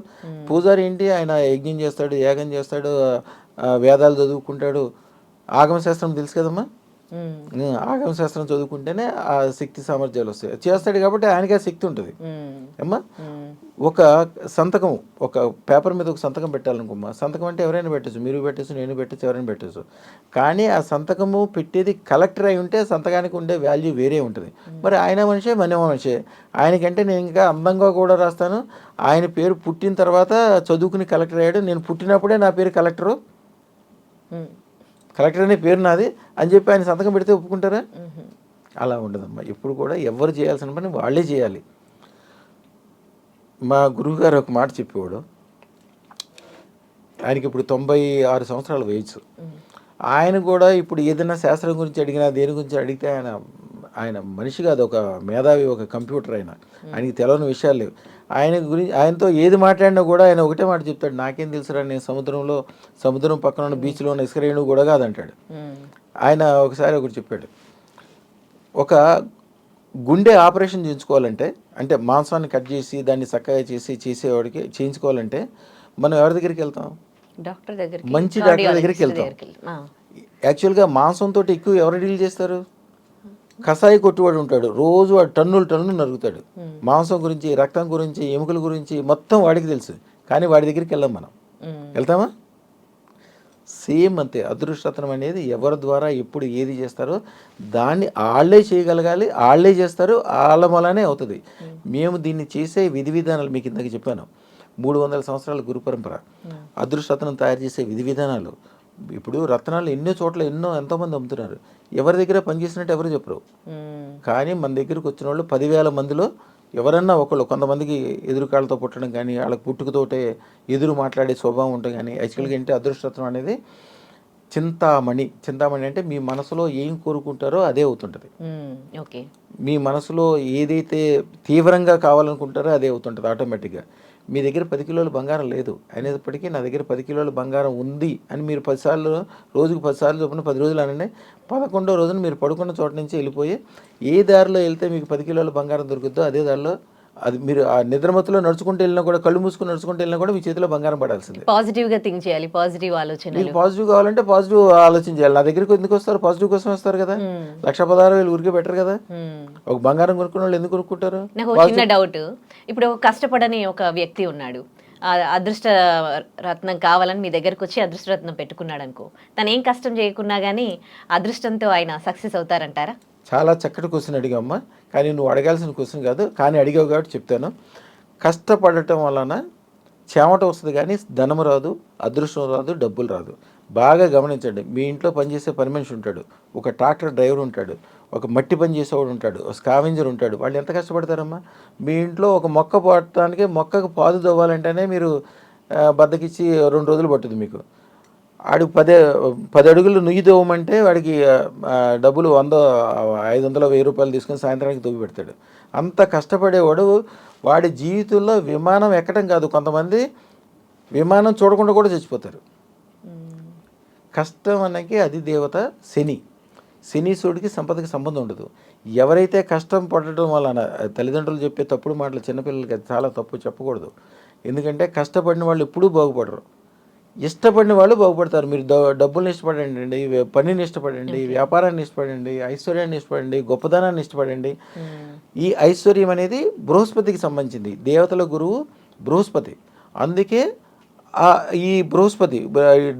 పూజారి ఏంటి, ఆయన యజ్ఞం చేస్తాడు, యాగం చేస్తాడు, వేదాలు చదువుకుంటాడు, ఆగమశాస్త్రం తెలుసు కదమ్మా. ఆగమశాస్త్రం చదువుకుంటేనే ఆ శక్తి సామర్థ్యాలు వస్తాయి, చేస్తాడు కాబట్టి ఆయనకి ఆ శక్తి ఉంటుంది అమ్మా. ఒక సంతకం, ఒక పేపర్ మీద ఒక సంతకం పెట్టాలనుకోమ్మా, సంతకం అంటే ఎవరైనా పెట్టచ్చు, మీరు పెట్టచ్చు, నేను పెట్టచ్చు, ఎవరైనా పెట్టచ్చు. కానీ ఆ సంతకము పెట్టేది కలెక్టర్ అయి ఉంటే సంతకానికి ఉండే వాల్యూ వేరే ఉంటుంది. మరి ఆయన మనిషే మన మనిషే, ఆయనకంటే నేను ఇంకా అందంగా కూడా రాస్తాను. ఆయన పేరు పుట్టిన తర్వాత చదువుకుని కలెక్టర్ అయ్యాడు, నేను పుట్టినప్పుడే నా పేరు కలెక్టర్ అనే పేరు నాది అని చెప్పి ఆయన సంతకం పెడితే ఒప్పుకుంటారా? అలా ఉండదమ్మా. ఎప్పుడు కూడా ఎవరు చేయాల్సిన పని వాళ్ళే చేయాలి. మా గురువుగారు ఒక మాట చెప్పేవాడు, ఆయనకి ఇప్పుడు 96 సంవత్సరాల వయసు. ఆయన కూడా ఇప్పుడు ఏదైనా శాస్త్రం గురించి అడిగినా దేని గురించి అడిగితే ఆయన మనిషి కాదు, ఒక మేధావి, ఒక కంప్యూటర్. ఆయనకి తెలియని విషయాలు లేవు. ఆయనతో ఏది మాట్లాడినా కూడా ఆయన ఒకటే మాట చెప్తాడు, నాకేం తెలుసురా, నేను సముద్రం పక్కన ఉన్న బీచ్లో ఉన్న ఇసుకరేణువు కూడా కాదంటాడు. ఆయన ఒకసారి ఒకటి చెప్పాడు, ఒక గుండె ఆపరేషన్ చేయించుకోవాలంటే, అంటే మాంసాన్ని కట్ చేసి దాన్ని చక్కగా చేసేవాడికి చేయించుకోవాలంటే మనం ఎవరి దగ్గరికి వెళ్తాం? డాక్టర్ దగ్గరికి, మంచి డాక్టర్ దగ్గరికి వెళ్తాం. యాక్చువల్గా మాంసంతో ఎక్కువ ఎవరు డీల్ చేస్తారు? కషాయి కొట్టువాడు ఉంటాడు, రోజు వాడు టన్నులు నరుగుతాడు. మాంసం గురించి, రక్తం గురించి, ఎముకల గురించి మొత్తం వాడికి తెలుసు. కానీ వాడి దగ్గరికి వెళ్ళాం మనం. వెళ్తామా? సేమ్ అంతే. అదృష్టరత్నం అనేది ఎవరి ద్వారా ఎప్పుడు ఏది చేస్తారో దాన్ని వాళ్ళే చేయగలగాలి, వాళ్ళే చేస్తారు, వాళ్ళ వల్లనే అవుతుంది. మేము దీన్ని చేసే విధి విధానాలు మీకు ఇందాక చెప్పాను, 300 సంవత్సరాల గురు పరంపర. అదృష్టరత్నం తయారు చేసే విధి విధానాలు, ఇప్పుడు రత్నాలు ఎన్నో చోట్ల ఎంతోమంది అమ్ముతున్నారు. ఎవరి దగ్గర పనిచేసినట్టు ఎవరు చెప్పరు. కానీ మన దగ్గరకు వచ్చిన వాళ్ళు 10,000 మందిలో ఎవరన్నా ఒకళ్ళు, కొంతమందికి ఎదురుకాళ్ళతో పుట్టడం కానీ, వాళ్ళకి పుట్టుకతోటే ఎదురు మాట్లాడే స్వభావం ఉంటుంది. కానీ యాక్చువల్గా ఏంటి అదృష్టరత్నం అనేది చింతామణి అంటే మీ మనసులో ఏం కోరుకుంటారో అదే అవుతుంటుంది. మీ మనసులో ఏదైతే తీవ్రంగా కావాలనుకుంటారో అదే అవుతుంటుంది ఆటోమేటిక్గా. మీ దగ్గర 10 కిలోల బంగారం లేదు అనేటప్పటికీ నా దగ్గర 10 కిలోల బంగారం ఉంది అని మీరు 10 సార్లు, రోజుకు 10 సార్లు చొప్పున 10 రోజులు అనండి. 11వ రోజున మీరు పడుకున్న చోట నుంచి వెళ్ళిపోయి ఏ దారిలో వెళ్తే మీకు 10 కిలోల బంగారం దొరుకుతుందో అదే దారిలో, అది మీరు ఆ నిద్రమత్తులో నడుచుకుంటూ వెళ్ళినా కూడా, కళ్ళు మూసుకుని నడుచుకుంటూ వెళ్ళినా కూడా మీ చేతిలో బంగారం పడాల్సిందే. పాజిటివ్గా థింక్ చేయాలి, పాజిటివ్ ఆలోచన. మీకు పాజిటివ్ కావాలంటే పాజిటివ్ ఆలోచన చేయాలి. నా దగ్గరికి ఎందుకు వస్తారు? పాజిటివ్ కోసం వస్తారు కదా. 1,16,000 ఊరికే బెటర్ కదా. ఒక బంగారం కొనుక్కున్న వాళ్ళు ఎందుకు కొనుక్కుంటారు? నాకు చిన్న డౌట్, ఇప్పుడు కష్టపడని ఒక వ్యక్తి ఉన్నాడు, అదృష్ట రత్నం కావాలని మీ దగ్గరకు వచ్చి అదృష్ట రత్నం పెట్టుకున్నాడు అనుకో, తను ఏం కష్టం చేయకున్నా కానీ అదృష్టంతో ఆయన సక్సెస్ అవుతారంటారా? చాలా చక్కటి క్వశ్చన్ అడిగామ్మా. కానీ నువ్వు అడగాల్సిన క్వశ్చన్ కాదు, కానీ అడిగావు కాబట్టి చెప్తాను. కష్టపడటం వలన చెమట వస్తుంది కానీ ధనం రాదు, అదృష్టం రాదు, డబ్బులు రాదు. బాగా గమనించండి. మీ ఇంట్లో పనిచేసే పని మనిషి ఉంటాడు, ఒక ట్రాక్టర్ డ్రైవర్ ఉంటాడు, ఒక మట్టి పని చేసేవాడు ఉంటాడు, ఒక స్కావెంజర్ ఉంటాడు. వాళ్ళు ఎంత కష్టపడతారమ్మా? మీ ఇంట్లో ఒక మొక్క పోవటానికి, మొక్కకు పాదు తవ్వాలంటేనే మీరు బద్దకిచ్చి 2 రోజులు పట్టుద్ది మీకు. ఆడు 10 అడుగులు నుయ్యి తవ్వమంటే వాడికి డబ్బులు 100, 500, 1000 రూపాయలు తీసుకొని సాయంత్రానికి తవ్వి పెడతాడు. అంత కష్టపడేవాడు వాడి జీవితంలో విమానం ఎక్కడం కాదు, కొంతమంది విమానం చూడకుండా కూడా చచ్చిపోతారు. కష్టం అన్నకి అది దేవత శనీశ్వరుడికి సంపదకి సంబంధం ఉండదు. ఎవరైతే కష్టం పడటం వలన, తల్లిదండ్రులు చెప్పే తప్పుడు మాటలు చిన్నపిల్లలకి అది చాలా తప్పు, చెప్పకూడదు. ఎందుకంటే కష్టపడిన వాళ్ళు ఎప్పుడూ బాగుపడరు, ఇష్టపడిన వాళ్ళు బాగుపడతారు. మీరు డబ్బుల్ని ఇష్టపడండి, పనిని ఇష్టపడండి, వ్యాపారాన్ని ఇష్టపడండి, ఐశ్వర్యాన్ని ఇష్టపడండి, గొప్పదనాన్ని ఇష్టపడండి. ఈ ఐశ్వర్యం అనేది బృహస్పతికి సంబంధించింది. దేవతల గురువు బృహస్పతి. అందుకే ఈ బృహస్పతి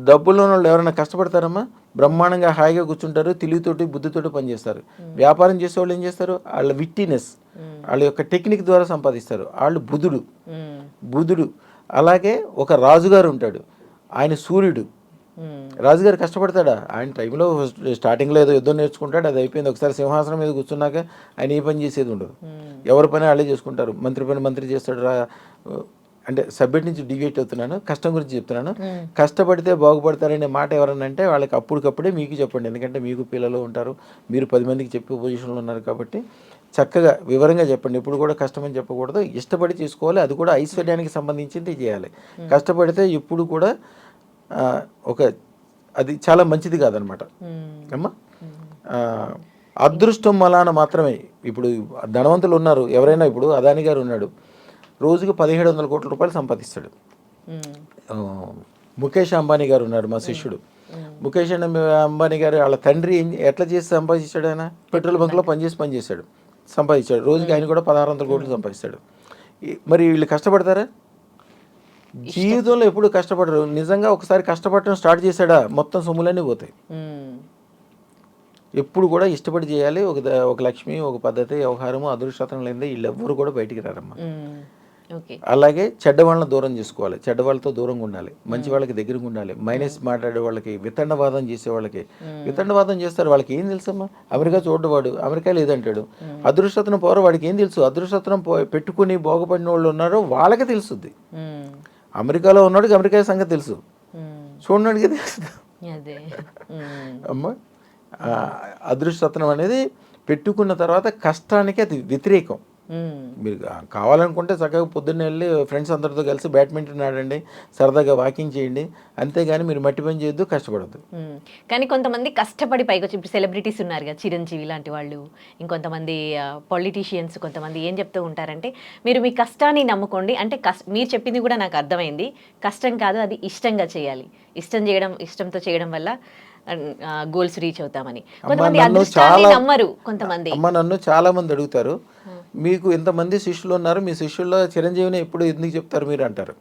డబ్బుల్లో వాళ్ళు ఎవరైనా కష్టపడతారమ్మా, బ్రహ్మాండంగా హాయిగా కూర్చుంటారు, తెలివితోటి బుద్ధితోటి పనిచేస్తారు. వ్యాపారం చేసే వాళ్ళు ఏం చేస్తారు? వాళ్ళ విట్టినెస్, వాళ్ళ యొక్క టెక్నిక్ ద్వారా సంపాదిస్తారు. వాళ్ళు బుధుడు. అలాగే ఒక రాజుగారు ఉంటాడు, ఆయన సూర్యుడు. రాజుగారు కష్టపడతాడా? ఆయన టైంలో స్టార్టింగ్లో ఏదో యుద్ధం నేర్చుకుంటాడు, అది అయిపోయింది. ఒకసారి సింహాసనం మీద కూర్చున్నాక ఆయన ఏ పని చేసేది ఉండదు, ఎవరి పని వాళ్ళే చేసుకుంటారు. మంత్రి పని మంత్రి చేస్తాడు. అంటే సబ్జెక్ట్ నుంచి డివేట్ అవుతున్నాను, కష్టం గురించి చెప్తున్నాను. కష్టపడితే బాగుపడతారనే మాట ఎవరన్నా అంటే వాళ్ళకి అప్పటికప్పుడే మీకు చెప్పండి. ఎందుకంటే మీకు పిల్లలు ఉంటారు, మీరు 10 మందికి చెప్పే పొజిషన్లో ఉన్నారు కాబట్టి చక్కగా వివరంగా చెప్పండి. ఇప్పుడు కూడా కష్టమని చెప్పకూడదు, ఇష్టపడి చేసుకోవాలి. అది కూడా ఐశ్వర్యానికి సంబంధించింది చేయాలి. కష్టపడితే ఎప్పుడు కూడా అది చాలా మంచిది కాదనమాట అమ్మా. అదృష్టం వలన మాత్రమే. ఇప్పుడు ధనవంతులు ఉన్నారు, ఎవరైనా ఇప్పుడు అదాని గారు ఉన్నాడు, రోజుకు 1,700 కోట్ల రూపాయలు సంపాదిస్తాడు. ముఖేష్ అంబానీ గారు ఉన్నారు, మా శిష్యుడు. ముఖేష్ అంబానీ గారు వాళ్ళ తండ్రి ఎట్లా చేసి సంపాదిస్తాడు? ఆయన పెట్రోల్ బంక్లో పనిచేశాడు, సంపాదించాడు. రోజుకి ఆయన కూడా 1,600 కోట్లు సంపాదిస్తాడు. మరి వీళ్ళు కష్టపడతారా? జీవితంలో ఎప్పుడు కష్టపడరు. నిజంగా ఒకసారి కష్టపడటం స్టార్ట్ చేశాడా మొత్తం సొమ్ములన్నీ పోతాయి. ఎప్పుడు కూడా ఇష్టపడి చేయాలి. ఒక లక్ష్మి, ఒక పద్ధతి, వ్యవహారము, అదృష్టం లేనిదే వీళ్ళెవ్వరు కూడా బయటికి రారమ్మా. అలాగే చెడ్డ వాళ్ళని దూరం చేసుకోవాలి, చెడ్డ వాళ్ళతో దూరంగా ఉండాలి, మంచి వాళ్ళకి దగ్గరగా ఉండాలి. మైనస్ మాట్లాడే వాళ్ళకి, వితండవాదం చేసే వాళ్ళకి, వితండవాదం చేస్తారు. వాళ్ళకి ఏం తెలుసమ్మా? అమెరికా చూడవాడు అమెరికా లేదంటాడు. అదృష్టం పోర వాడికి ఏం తెలుసు? అదృష్టం పెట్టుకుని బాగుపడిన వాళ్ళు ఉన్నారో వాళ్ళకే తెలుస్తుంది. అమెరికాలో ఉన్నాడికి అమెరికా సంగతి తెలుసు, చూడడానికి తెలుసు. అదే అమ్మ అదృష్టరత్నం అనేది పెట్టుకున్న తర్వాత కష్టానికి అది వ్యతిరేకం. మీరు కావాలనుకుంటే చక్కగా పొద్దున్నే వెళ్ళి ఫ్రెండ్స్ అందరితో కలిసి బ్యాడ్మింటన్ ఆడండి, సరదాగా వాకింగ్ చేయండి, అంతేగాని మీరు మట్టి పని చేయొద్దు, కష్టపడద్దు. కానీ కొంతమంది కష్టపడి పైకి వచ్చి ఇప్పుడు సెలబ్రిటీస్ ఉన్నారు కదా, చిరంజీవి లాంటి వాళ్ళు, ఇంకొంతమంది పొలిటీషియన్స్, కొంతమంది ఏం చెప్తూ ఉంటారంటే మీరు మీ కష్టాన్ని నమ్ముకోండి, అంటే మీరు చెప్పింది కూడా నాకు అర్థమైంది, కష్టం కాదు అది ఇష్టంగా చేయాలి, ఇష్టంతో చేయడం వల్ల గోల్స్ రీచ్ అవుతామని. కొంతమంది అదృష్టాన్ని నమ్మరు. కొంతమంది నన్ను చాలా మంది అడుగుతారు, మీకు ఇంతమంది శిష్యులు ఉన్నారు, మీ శిష్యుల్లో చిరంజీవిని ఎప్పుడు ఎందుకు చెప్తారు మీరు అంటారు.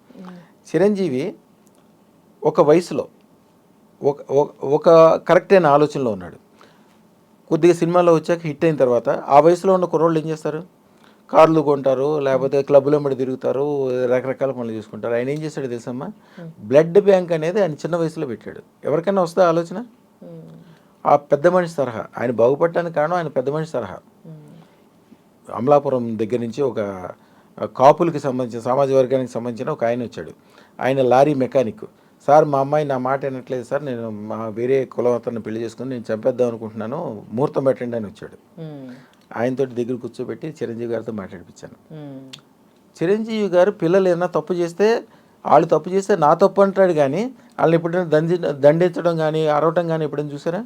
చిరంజీవి ఒక వయసులో ఒక కరెక్ట్ అయిన ఆలోచనలో ఉన్నాడు. కొద్దిగా సినిమాలో వచ్చాక హిట్ అయిన తర్వాత ఆ వయసులో ఉన్న కుర్రోళ్ళు ఏం చేస్తారు, కార్లు కొంటారు, లేకపోతే క్లబ్లో మడి తిరుగుతారు, రకరకాల పనులు చేసుకుంటారు. ఆయన ఏం చేశాడు తెలుసమ్మా, బ్లడ్ బ్యాంక్ అనేది ఆయన చిన్న వయసులో పెట్టాడు. ఎవరికైనా వస్తుందా ఆలోచన? ఆ పెద్ద మనిషి తరహా ఆయన బాగుపడటానికి కారణం ఆయన పెద్ద మనిషి తరహా. అమలాపురం దగ్గర నుంచి ఒక కాపులకి సంబంధించిన సామాజిక వర్గానికి సంబంధించిన ఒక ఆయన వచ్చాడు. ఆయన లారీ మెకానిక్. సార్ మా అమ్మాయి నా మాట వినట్లేదు సార్, నేను మా వేరే కులం అతన్ని పెళ్లి చేసుకుని నేను చంపేద్దాం అనుకుంటున్నాను, ముహూర్తం పెట్టండి అని వచ్చాడు. ఆయనతో దగ్గర కూర్చోబెట్టి చిరంజీవి గారితో మాట్లాడిపించాను. చిరంజీవి గారు పిల్లలు ఏమైనా తప్పు చేస్తే వాళ్ళు తప్పు చేస్తే నా తప్పు అంటాడు, కానీ వాళ్ళని ఎప్పుడైనా దండించడం కానీ అరవటం కానీ ఎప్పుడైనా చూసారా?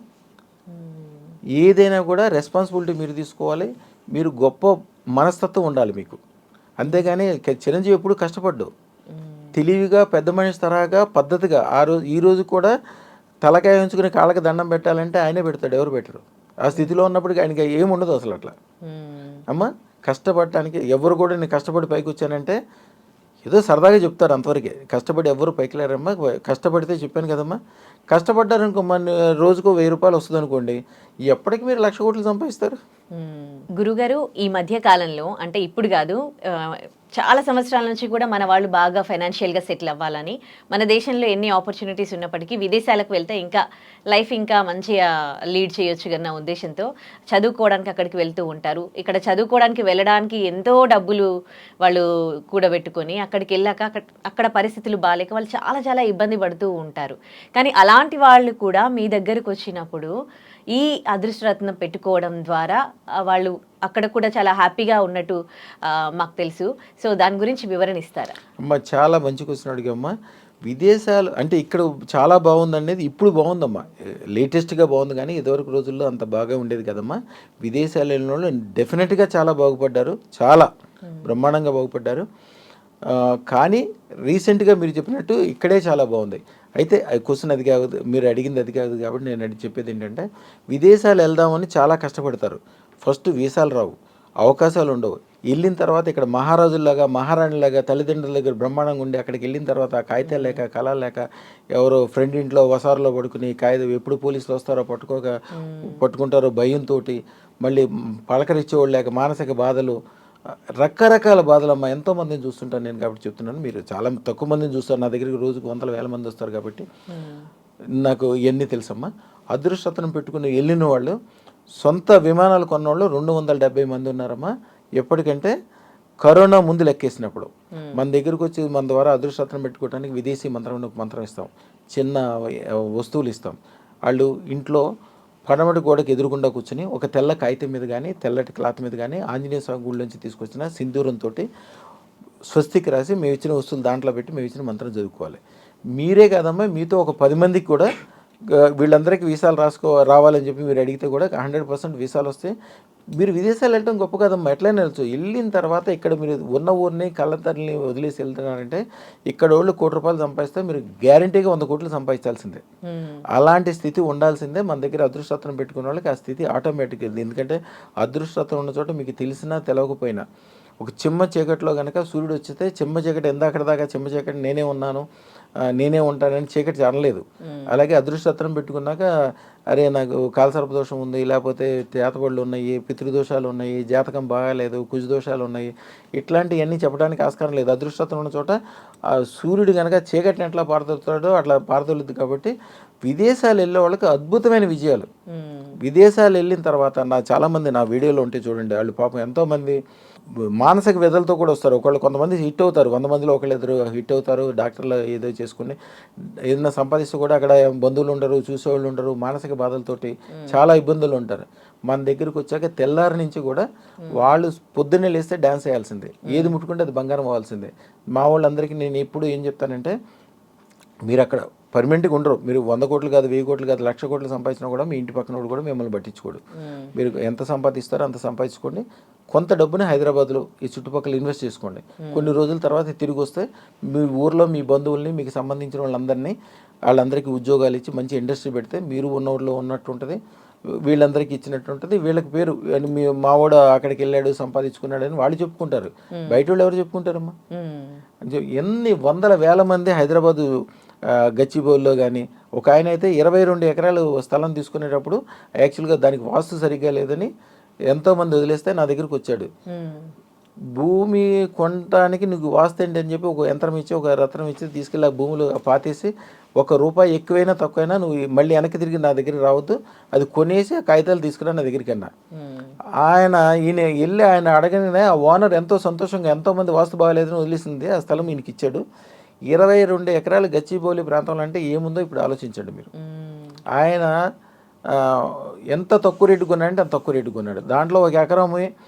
ఏదైనా కూడా రెస్పాన్సిబిలిటీ మీరు తీసుకోవాలి, మీరు గొప్ప మనస్తత్వం ఉండాలి మీకు. అంతేగాని చిరంజీవి ఎప్పుడు కష్టపడ్డు, తెలివిగా పెద్ద మనిషి తరహాగా పద్ధతిగా ఈ రోజు కూడా తలకాయ ఉంచుకుని కాళ్ళకి దండం పెట్టాలంటే ఆయనే పెడతాడు, ఎవరు పెట్టరు. ఆ స్థితిలో ఉన్నప్పటికీ ఆయనకి ఏముండదు అసలు. అట్లా అమ్మ కష్టపడటానికి ఎవరు కూడా నేను కష్టపడి పైకి వచ్చానంటే ఏదో సరదాగా చెప్తారు అంతవరకే, కష్టపడి ఎవరు పైకి లేరమ్మా. కష్టపడితే చెప్పాను కదమ్మా, కష్టపడ్డారనుకో మన రోజుకో 1000 రూపాయలు వస్తుంది అనుకోండి, ఎప్పటికి మీరు 1,00,000 కోట్లు సంపాదిస్తారు. గురుగారు ఈ మధ్య కాలంలో, అంటే ఇప్పుడు కాదు, చాలా సంవత్సరాల నుంచి కూడా మన వాళ్ళు బాగా ఫైనాన్షియల్గా సెటిల్ అవ్వాలని, మన దేశంలో ఎన్ని ఆపర్చునిటీస్ ఉన్నప్పటికీ విదేశాలకు వెళ్తే ఇంకా లైఫ్ ఇంకా మంచిగా లీడ్ చేయొచ్చు అన్న ఉద్దేశంతో చదువుకోవడానికి అక్కడికి వెళ్తూ ఉంటారు. ఇక్కడ చదువుకోవడానికి వెళ్ళడానికి ఎంతో డబ్బులు వాళ్ళు కూడబెట్టుకొని అక్కడికి వెళ్ళాక అక్కడ పరిస్థితులు బాగాలేక వాళ్ళు చాలా చాలా ఇబ్బంది పడుతూ ఉంటారు. కానీ అలాంటి వాళ్ళు కూడా మీ దగ్గరకు వచ్చినప్పుడు ఈ అదృష్టరత్నం పెట్టుకోవడం ద్వారా వాళ్ళు అక్కడ కూడా చాలా హ్యాపీగా ఉన్నట్టు మాకు తెలుసు. సో దాని గురించి వివరణ ఇస్తారా? అమ్మ చాలా మంచి క్వశ్చన్ అడిగమ్మా. విదేశాలు అంటే ఇక్కడ చాలా బాగుంది అనేది ఇప్పుడు బాగుందమ్మా, లేటెస్ట్గా బాగుంది, కానీ ఇదివరకు రోజుల్లో అంత బాగా ఉండేది కదమ్మా. విదేశాలు వెళ్ళిన వాళ్ళు డెఫినెట్గా చాలా బాగుపడ్డారు, చాలా బ్రహ్మాండంగా బాగుపడ్డారు. కానీ రీసెంట్గా మీరు చెప్పినట్టు ఇక్కడే చాలా బాగుంది. అయితే క్వశ్చన్ అది కాదు, మీరు అడిగింది అది కాదు, కాబట్టి నేను చెప్పేది ఏంటంటే విదేశాలు వెళ్దామని చాలా కష్టపడతారు. ఫస్ట్ వీసాలు రావు, అవకాశాలు ఉండవు. వెళ్ళిన తర్వాత ఇక్కడ మహారాజుల్లాగా మహారాణిలాగా తల్లిదండ్రుల దగ్గర బ్రహ్మాండంగా ఉండి అక్కడికి వెళ్ళిన తర్వాత ఆ కాగితాలు లేక కళ లేక ఎవరో ఫ్రెండ్ ఇంట్లో వసారులో పడుకుని కాగితం ఎప్పుడు పోలీసులు వస్తారో పట్టుకుంటారో భయంతో మళ్ళీ పలకరించేవాళ్ళు లేక మానసిక బాధలు, రకరకాల బాధలమ్మ. ఎంతోమందిని చూస్తుంటాను నేను కాబట్టి చెప్తున్నాను. మీరు చాలా తక్కువ మందిని చూస్తారు, నా దగ్గరికి రోజుకు 100,000 మంది వస్తారు కాబట్టి నాకు ఇవన్నీ తెలుసమ్మా. అదృష్టరత్నం పెట్టుకుని వెళ్ళిన వాళ్ళు, సొంత విమానాలు కొన్నవాళ్ళు 270 మంది ఉన్నారమ్మా. ఎప్పటికంటే కరోనా ముందు లెక్కేసినప్పుడు మన దగ్గరకు వచ్చి మన ద్వారా అదృష్టరత్నం పెట్టుకోవడానికి విదేశీ మంత్రం ఇస్తాం, చిన్న వస్తువులు ఇస్తాం. వాళ్ళు ఇంట్లో పడమటి గోడకి ఎదురుకుండా కూర్చొని ఒక తెల్ల కాగితం మీద కానీ తెల్లటి క్లాత్ మీద కానీ ఆంజనేయ స్వామి గుడి నుంచి తీసుకొచ్చిన సింధూరంతో స్వస్తికి రాసి మేము ఇచ్చిన వస్తువులు దాంట్లో పెట్టి మేము ఇచ్చిన మంత్రం చదువుకోవాలి. మీరే కాదమ్మా, మీతో ఒక 10 మందికి కూడా వీళ్ళందరికీ వీసాలు రావాలని చెప్పి మీరు అడిగితే కూడా 100% వీసాలు వస్తే మీరు విదేశాలు వెళ్ళటం గొప్ప కదమ్మా. ఎట్లయినా వెళ్ళచ్చు. వెళ్ళిన తర్వాత ఇక్కడ మీరు ఉన్న ఊరిని కళ్ళతల్ని వదిలేసి వెళ్తున్నారంటే ఇక్కడ వాళ్ళు ₹1,00,00,000 సంపాదిస్తే మీరు గ్యారంటీగా 100 కోట్లు సంపాదించాల్సిందే. అలాంటి స్థితి ఉండాల్సిందే. మన దగ్గర అదృష్టరత్నం పెట్టుకున్న వాళ్ళకి ఆ స్థితి ఆటోమేటిక్ వెళ్ళి. ఎందుకంటే అదృష్టరత్నం ఉన్న చోట మీకు తెలిసినా తెలవకపోయినా ఒక చిమ్మ చీకట్లో కనుక సూర్యుడు వచ్చితే చిమ్మ చీకటి ఎందాకడదాకా చిమ్మ చీకటి నేనే ఉంటానని చీకటి అనలేదు. అలాగే అదృష్టరత్నం పెట్టుకున్నాక అరే నాకు కాలసర్పదోషం ఉంది, లేకపోతే చేతబడులు ఉన్నాయి, పితృదోషాలు ఉన్నాయి, జాతకం బాగాలేదు, కుజదోషాలు ఉన్నాయి, ఇట్లాంటివన్నీ చెప్పడానికి ఆస్కారం లేదు. అదృష్టరత్నం ఉన్న చోట ఆ సూర్యుడు కనుక చీకటిని ఎట్లా పారదొలుతాడో అట్లా పారదొలుద్ది. కాబట్టి విదేశాలు వెళ్ళే వాళ్ళకి అద్భుతమైన విజయాలు. విదేశాలు వెళ్ళిన తర్వాత చాలామంది నా వీడియోలో ఉంటే చూడండి, వాళ్ళు పాపం ఎంతోమంది మానసిక వ్యధలతో కూడా వస్తారు. కొంతమంది హిట్ అవుతారు, 100 మందిలో ఒకళ్ళిద్దరు హిట్ అవుతారు, డాక్టర్లు ఏదో చేసుకుని ఏదైనా సంపాదిస్తూ కూడా అక్కడ బంధువులు ఉండరు, చూసేవాళ్ళు ఉండరు, మానసిక బాధలతోటి చాలా ఇబ్బందులు ఉంటారు. మన దగ్గరికి వచ్చాక తెల్లారి నుంచి కూడా వాళ్ళు పొద్దున్నే లేస్తే డ్యాన్స్ వేయాల్సిందే, ఏది ముట్టుకుంటే అది బంగారం అవ్వాల్సిందే. మా వాళ్ళందరికీ నేను ఎప్పుడు ఏం చెప్తానంటే, మీరు అక్కడ పర్మనెంట్గా ఉండరు, మీరు 100 కోట్లు కాదు, 1000 కోట్లు కాదు, 1,00,000 కోట్లు సంపాదించినా కూడా మీ ఇంటి పక్కన కూడా మిమ్మల్ని పట్టించుకోడు. మీరు ఎంత సంపాదిస్తారో అంత సంపాదించుకోండి, కొంత డబ్బుని హైదరాబాద్లో ఈ చుట్టుపక్కల ఇన్వెస్ట్ చేసుకోండి. కొన్ని రోజుల తర్వాత తిరిగి వస్తే మీ ఊర్లో మీ బంధువుల్ని, మీకు సంబంధించిన వాళ్ళందరికీ ఉద్యోగాలు ఇచ్చి మంచి ఇండస్ట్రీ పెడితే మీరు ఉన్న ఊళ్ళో ఉన్నట్టు ఉంటుంది, వీళ్ళందరికీ ఇచ్చినట్టు ఉంటుంది, వీళ్ళకి పేరు మీ మావాడు అక్కడికి వెళ్ళాడు సంపాదించుకున్నాడు అని వాళ్ళు చెప్పుకుంటారు. బయట వాళ్ళు ఎవరు చెప్పుకుంటారమ్మా? ఎన్ని వందల వేల మంది హైదరాబాదు గచ్చిబౌలిలో కానీ, ఒక ఆయన అయితే 22 ఎకరాలు స్థలం తీసుకునేటప్పుడు యాక్చువల్గా దానికి వాస్తు సరిగ్గా లేదని ఎంతోమంది వదిలేస్తే నా దగ్గరికి వచ్చాడు. భూమి కొనడానికి నీకు వాస్తు ఏంటి అని చెప్పి ఒక యంత్రం ఇచ్చి, ఒక రత్నం ఇచ్చి తీసుకెళ్ళి ఆ భూములు పాతేసి, ₹1 ఎక్కువైనా తక్కువైనా నువ్వు మళ్ళీ వెనక్కి తిరిగి నా దగ్గరికి రావద్దు, అది కొనేసి ఆ కాగితాలు తీసుకురా నా దగ్గరికి అన్నా. ఈయన వెళ్ళి ఆయన అడగగానే ఆ ఓనర్ ఎంతో సంతోషంగా, ఎంతోమంది వాస్తు బాగాలేదని వదిలేసింది, ఆ స్థలం ఈయనకి ఇచ్చాడు. 22 ఎకరాలు గచ్చిబౌలి ప్రాంతంలో అంటే ఏముందో ఇప్పుడు ఆలోచించండి మీరు. ఆయన ఎంత తక్కువ రేటు కొన్నాడంటే అంత తక్కువ రేటు కొన్నాడు. దాంట్లో 1 ఎకరం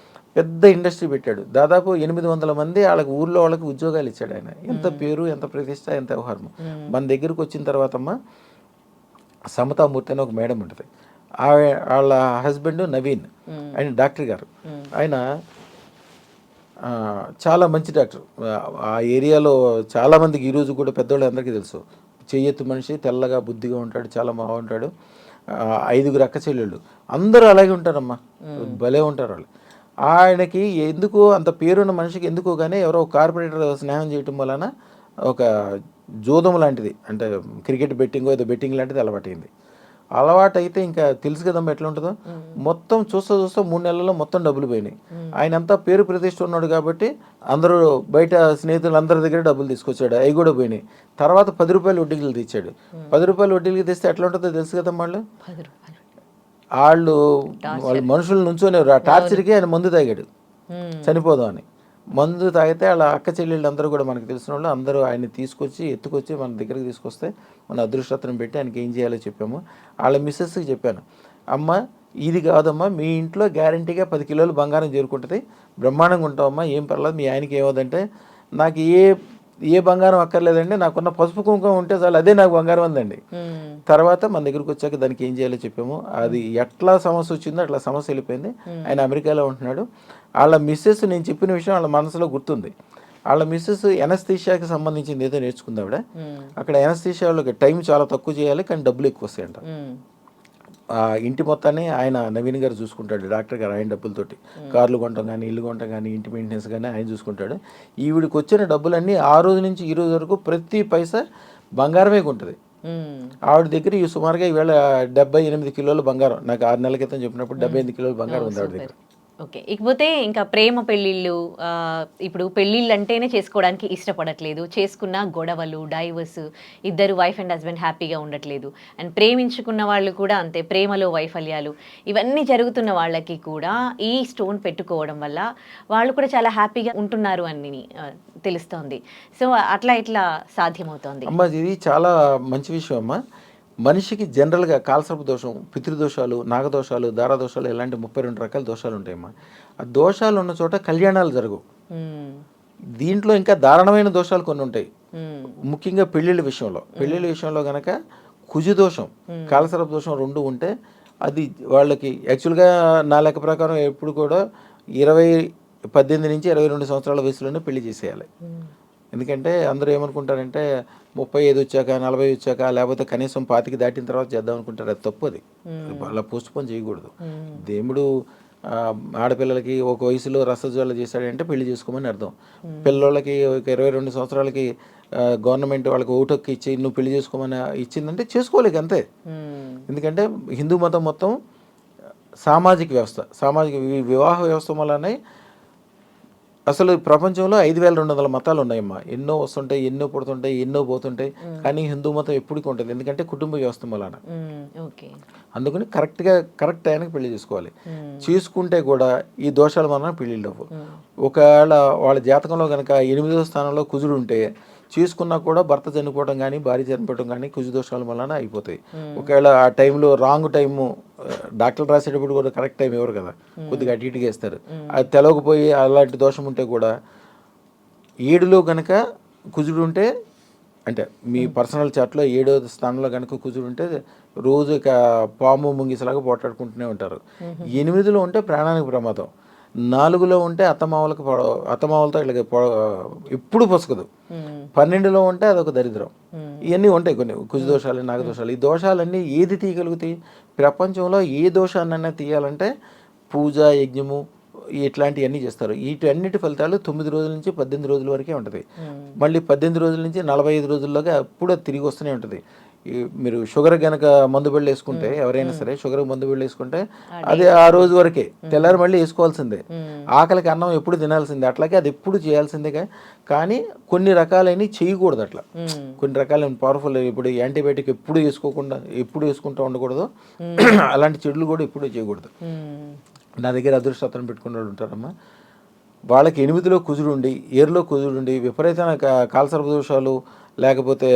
పెద్ద ఇండస్ట్రీ పెట్టాడు. దాదాపు 800 మంది వాళ్ళకి ఊర్లో వాళ్ళకి ఉద్యోగాలు ఇచ్చాడు ఆయన. ఎంత పేరు, ఎంత ప్రతిష్ట, ఎంత వ్యవహారం. మన దగ్గరకు వచ్చిన తర్వాత అమ్మ సమతామూర్తి అని ఒక మేడం ఉంటుంది, వాళ్ళ హస్బెండ్ నవీన్, ఆయన డాక్టర్ గారు. ఆయన చాలా మంచి డాక్టర్. ఆ ఏరియాలో చాలామందికి ఈరోజు కూడా పెద్దవాళ్ళు అందరికీ తెలుసు. చెయ్యెత్తు మనిషి, తెల్లగా బుద్ధిగా ఉంటాడు, చాలా బాగుంటాడు. 5 అక్క చెల్లెళ్ళు, అందరూ అలాగే ఉంటారమ్మా, భలే ఉంటారు వాళ్ళు. ఆయనకి ఎందుకు అంత పేరున్న మనిషికి ఎందుకో కానీ ఎవరో కార్పొరేటర్ స్నేహం చేయటం వలన ఒక జోదం లాంటిది, అంటే క్రికెట్ బెట్టింగ్ ఏదో బెట్టింగ్ లాంటిది అలవాటైంది. అలవాటైతే ఇంకా తెలుసు కదమ్మా ఎట్లా ఉంటుందో. మొత్తం చూస్తూ 3 నెలల్లో మొత్తం డబ్బులు పోయినాయి. ఆయన అంతా పేరు ప్రతిష్ట ఉన్నాడు కాబట్టి అందరూ బయట స్నేహితులు అందరి దగ్గర డబ్బులు తీసుకొచ్చాడు, అవి కూడా పోయినాయి. తర్వాత ₹10 వడ్డీలు తెచ్చాడు. ₹10 వడ్డీలకి తెస్తే ఎట్లా ఉంటుందో తెలుసు కదమ్మా. వాళ్ళు మనుషులు నుంచోనేవారు. ఆ టార్చర్కి ఆయన మందు తాగాడు చనిపోదాం అని. మందు తాగితే వాళ్ళ అక్క చెల్లెళ్ళు అందరూ కూడా మనకు తెలిసిన వాళ్ళు అందరూ ఆయన్ని ఎత్తుకొచ్చి మన దగ్గరికి తీసుకొస్తే మన అదృష్టరత్నం పెట్టి ఆయనకి ఏం చేయాలో చెప్పాము. వాళ్ళ మిస్సెస్కి చెప్పాను, అమ్మ ఇది కాదమ్మా, మీ ఇంట్లో గ్యారంటీగా 10 కిలోలు బంగారం చేరుకుంటుంది, బ్రహ్మాండంగా ఉంటామమ్మా, ఏం పర్లేదు, మీ ఆయనకి ఏమవుదంటే, నాకు ఏ బంగారం అక్కర్లేదండి, నాకున్న పసుపు కుంకుమ ఉంటే చాలు, అదే నాకు బంగారం ఉందండి. తర్వాత మన దగ్గరికి వచ్చాక దానికి ఏం చేయాలో చెప్పాము. అది ఎట్లా సమస్య వచ్చిందో అట్లా సమస్య వెళ్ళిపోయింది. ఆయన అమెరికాలో ఉంటున్నాడు. వాళ్ళ మిస్సెస్ నేను చెప్పిన విషయం వాళ్ళ మనసులో గుర్తుంది. వాళ్ళ మిస్సెస్ ఎనస్థీషియాకి సంబంధించింది ఏదో నేర్చుకుంది ఆవిడ. అక్కడ ఎనస్థీషియా వాళ్ళకి టైం చాలా తక్కువ చేయాలి, కానీ డబ్బులు ఎక్కువ వస్తాయంట. ఇంటి మొత్తాన్ని ఆయన నవీన్ గారు చూసుకుంటాడు, డాక్టర్ గారు, ఆయన డబ్బులతోటి కార్లు కొనటం కానీ, ఇల్లు కొనటం కానీ, ఇంటి మెయింటెనెన్స్ కానీ ఆయన చూసుకుంటాడు. ఈవిడికి వచ్చిన డబ్బులన్నీ ఆ రోజు నుంచి ఈ రోజు వరకు ప్రతి పైసా బంగారమే ఉంటుంది. ఆవిడ దగ్గర ఈ సుమారుగా ఈవేళ 78 కిలోల బంగారం, నాకు 6 నెలల క్రితం చెప్పినప్పుడు 78 కిలోల బంగారం ఉంది ఆవిడ దగ్గర. ఓకే. ఇకపోతే ఇంకా ప్రేమ పెళ్ళిళ్ళు, ఇప్పుడు పెళ్ళిళ్ళు అంటేనే చేసుకోవడానికి ఇష్టపడట్లేదు, చేసుకున్న గొడవలు, డైవర్స్, ఇద్దరు వైఫ్ అండ్ హస్బెండ్ హ్యాపీగా ఉండట్లేదు. అండ్ ప్రేమించుకున్న వాళ్ళు కూడా అంతే, ప్రేమలో వైఫల్యాలు, ఇవన్నీ జరుగుతున్న వాళ్ళకి కూడా ఈ స్టోన్ పెట్టుకోవడం వల్ల వాళ్ళు కూడా చాలా హ్యాపీగా ఉంటున్నారు అని తెలుస్తోంది. సో అట్లా ఇట్లా సాధ్యమవుతోంది. అమ్మ ఇది చాలా మంచి విషయం అమ్మ. మనిషికి జనరల్గా కాలసర్ప దోషం, పితృదోషాలు, నాగదోషాలు, దారదోషాలు, ఇలాంటి 32 రకాల దోషాలు ఉంటాయమ్మా. ఆ దోషాలు ఉన్న చోట కళ్యాణాలు జరగవు. దీంట్లో ఇంకా దారుణమైన దోషాలు కొన్ని ఉంటాయి, ముఖ్యంగా పెళ్ళిళ్ళ విషయంలో కనుక కుజు దోషం, కాలసర్ప దోషం 2 ఉంటే అది వాళ్ళకి యాక్చువల్గా నా లెక్క ప్రకారం ఎప్పుడు కూడా 18 నుంచి 22 సంవత్సరాల వయసులోనే పెళ్లి చేసేయాలి. ఎందుకంటే అందరూ ఏమనుకుంటారంటే 35 వచ్చాక, 40 వచ్చాక, లేకపోతే కనీసం 25 దాటిన తర్వాత చేద్దాం అనుకుంటారు. అది తప్పు. అది అలా పోస్ట్ పోన్ చేయకూడదు. దేవుడు ఆడపిల్లలకి ఒక వయసులో రసజ్వాల చేశాడంటే పెళ్లి చేసుకోమని అర్థం. పిల్లలకి ఒక 22 సంవత్సరాలకి గవర్నమెంట్ వాళ్ళకి ఓటుకి ఇచ్చి నువ్వు పెళ్లి చేసుకోమని ఇచ్చిందంటే చేసుకోలేక అంతే. ఎందుకంటే హిందూ మతం మొత్తం సామాజిక వ్యవస్థ, వివాహ వ్యవస్థ వల్లనే అసలు ప్రపంచంలో 5,200 మతాలు ఉన్నాయమ్మా. ఎన్నో వస్తుంటాయి, ఎన్నో పుడుతుంటాయి, ఎన్నో పోతుంటాయి. కానీ హిందూ మతం ఎప్పటికీ ఉంటుంది, ఎందుకంటే కుటుంబ వ్యవస్థ వలన. ఓకే. అందుకని కరెక్ట్ టైంకి పెళ్లి చేసుకోవాలి. చేసుకుంటే కూడా ఈ దోషాల వలన పెళ్ళిళ్ళు అవ్వవు. ఒకవేళ వాళ్ళ జాతకంలో కనుక 8వ స్థానంలో కుజుడు ఉంటే చేసుకున్నా కూడా భర్త చనిపోవడం కానీ భార్య చనిపోవడం కానీ కుజు దోషాల వలన అయిపోతాయి. ఒకవేళ ఆ టైంలో రాంగ్ టైము, డాక్టర్ రాసేటప్పుడు కూడా కరెక్ట్ టైం ఎవరు కదా, కొద్దిగా అటు ఇటుగా వేస్తారు. అది తెలవకపోయి అలాంటి దోషం ఉంటే కూడా 7లో కనుక కుజుడు ఉంటే, అంటే మీ పర్సనల్ చార్ట్లో 7వ స్థానంలో కనుక కుజుడు ఉంటే రోజు ఇక పాము ముంగిసలాగా పోటాడుకుంటూనే ఉంటారు. 8లో ఉంటే ప్రాణానికి ప్రమాదం. 4లో ఉంటే అత్తమావలతో ఇలాగ ఎప్పుడు పొసకదు. 12లో ఉంటే అదొక దరిద్రం. ఇవన్నీ ఉంటాయి కొన్ని కుజదోషాలు, నాగదోషాలు. ఈ దోషాలన్నీ ఏది తీయగలుగుతాయి? ప్రపంచంలో ఏ దోషాన్నైనా తీయాలంటే పూజ, యజ్ఞము ఇట్లాంటివన్నీ చేస్తారు. వీటన్నిటి ఫలితాలు 9 రోజుల నుంచి 18 రోజుల వరకే ఉంటుంది. మళ్ళీ 18 రోజుల నుంచి 45 రోజుల్లోగా అప్పుడు తిరిగి వస్తూనే ఉంటుంది. మీరు షుగర్ కనుక మందు బిళ్ళ వేసుకుంటే, ఎవరైనా సరే షుగర్ మందు బిళ్ళ వేసుకుంటే అది ఆ రోజు వరకే, తెల్లారి మళ్ళీ వేసుకోవాల్సిందే. ఆకలికి అన్నం ఎప్పుడు తినాల్సిందే, అట్లాగే అది ఎప్పుడు చేయాల్సిందే. కానీ కొన్ని రకాలైనవి చేయకూడదు. అట్లా కొన్ని రకాలైన పవర్ఫుల్, ఇప్పుడు యాంటీబయాటిక్ ఎప్పుడు వేసుకుంటూ ఉండకూడదు. అలాంటి చెడులు కూడా ఎప్పుడు చేయకూడదు. నా దగ్గర అదృష్టం పెట్టుకున్న వాళ్ళు ఉంటారమ్మా, వాళ్ళకి 8లో కుజుడు ఉండి 7లో కుజుడు ఉండి విపరీతమైన కాలసర్ప దోషాలు లేకపోతే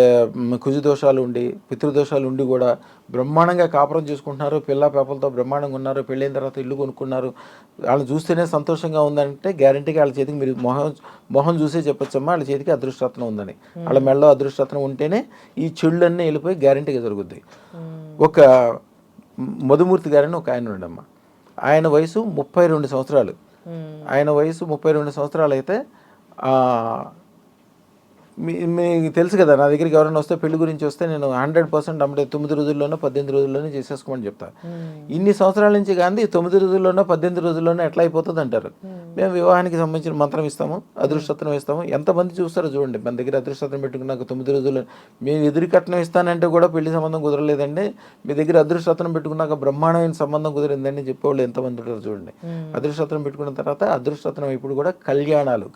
కుజు దోషాలు ఉండి పితృదోషాలు ఉండి కూడా బ్రహ్మాండంగా కాపురం చేసుకుంటున్నారు, పిల్ల పేపలతో బ్రహ్మాండంగా ఉన్నారు, పెళ్ళైన తర్వాత ఇల్లు కొనుక్కున్నారు, వాళ్ళని చూస్తేనే సంతోషంగా ఉందంటే గ్యారంటీగా వాళ్ళ చేతికి మీరు మొహం చూసే చెప్పొచ్చమ్మా వాళ్ళ చేతికి అదృష్టరత్నం ఉందని. వాళ్ళ మెడలో అదృష్టరత్నం ఉంటేనే ఈ చెడులన్నీ వెళ్ళిపోయి గ్యారంటీగా జరుగుద్ది. ఒక మధుమూర్తి గారని ఒక ఆయన ఉండమ్మా, ఆయన వయసు 32 సంవత్సరాలు. ఆయన వయసు 32 సంవత్సరాలు అయితే మీకు తెలుసు కదా, నా దగ్గరికి ఎవరైనా వస్తే పెళ్లి గురించి వస్తే నేను 100% అమ్మడే 9 రోజుల్లోనో 18 రోజుల్లోనే చేసేసుకోమని చెప్తాను. ఇన్ని సంవత్సరాల నుంచి కానీ 9 రోజుల్లోనో 18 రోజుల్లోనో ఎట్లా అయిపోతుంది అంటారు. మేము వివాహానికి సంబంధించిన మంత్రం ఇస్తాము, అదృష్టత్వం ఇస్తాము. ఎంతమంది చూస్తారో చూడండి, మన దగ్గర అదృష్టత్వం పెట్టుకున్నాక 9 రోజుల్లో మేము ఎదురు కట్నం ఇస్తానంటే కూడా పెళ్లి సంబంధం కుదరలేదండి, మీ దగ్గర అదృష్టత్వం పెట్టుకున్నాక బ్రహ్మాండమైన సంబంధం కుదిరిందని చెప్పేవాళ్ళు ఎంతమంది ఉంటారు చూడండి. అదృష్టత్వం పెట్టుకున్న తర్వాత అదృష్టత్వం ఇప్పుడు కూడా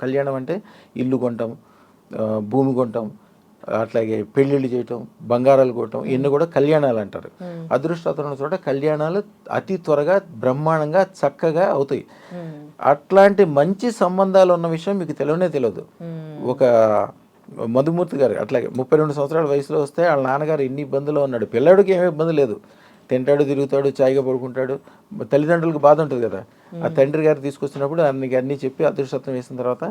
కళ్యాణం అంటే ఇల్లు కొంటాం, భూమి కొంటాం, అట్లాగే పెళ్ళిళ్ళు చేయటం, బంగారాలు కొట్టడం, ఇవన్నీ కూడా కళ్యాణాలు అంటారు. అదృష్టం చోట కళ్యాణాలు అతి త్వరగా బ్రహ్మాండంగా చక్కగా అవుతాయి. అట్లాంటి మంచి సంబంధాలు ఉన్న విషయం మీకు తెలియదు. ఒక మధుమూర్తి గారు అట్లాగే 32 సంవత్సరాల వయసులో వస్తే వాళ్ళ నాన్నగారు ఎన్ని ఇబ్బందులు ఉన్నాడు. పిల్లాడికి ఏమీ ఇబ్బంది లేదు, తింటాడు, తిరుగుతాడు, చాయిగా పడుకుంటాడు. తల్లిదండ్రులకు బాధ ఉంటుంది కదా. ఆ తండ్రి గారు తీసుకొచ్చినప్పుడు అన్నీ చెప్పి అదృష్టత్వం వేసిన తర్వాత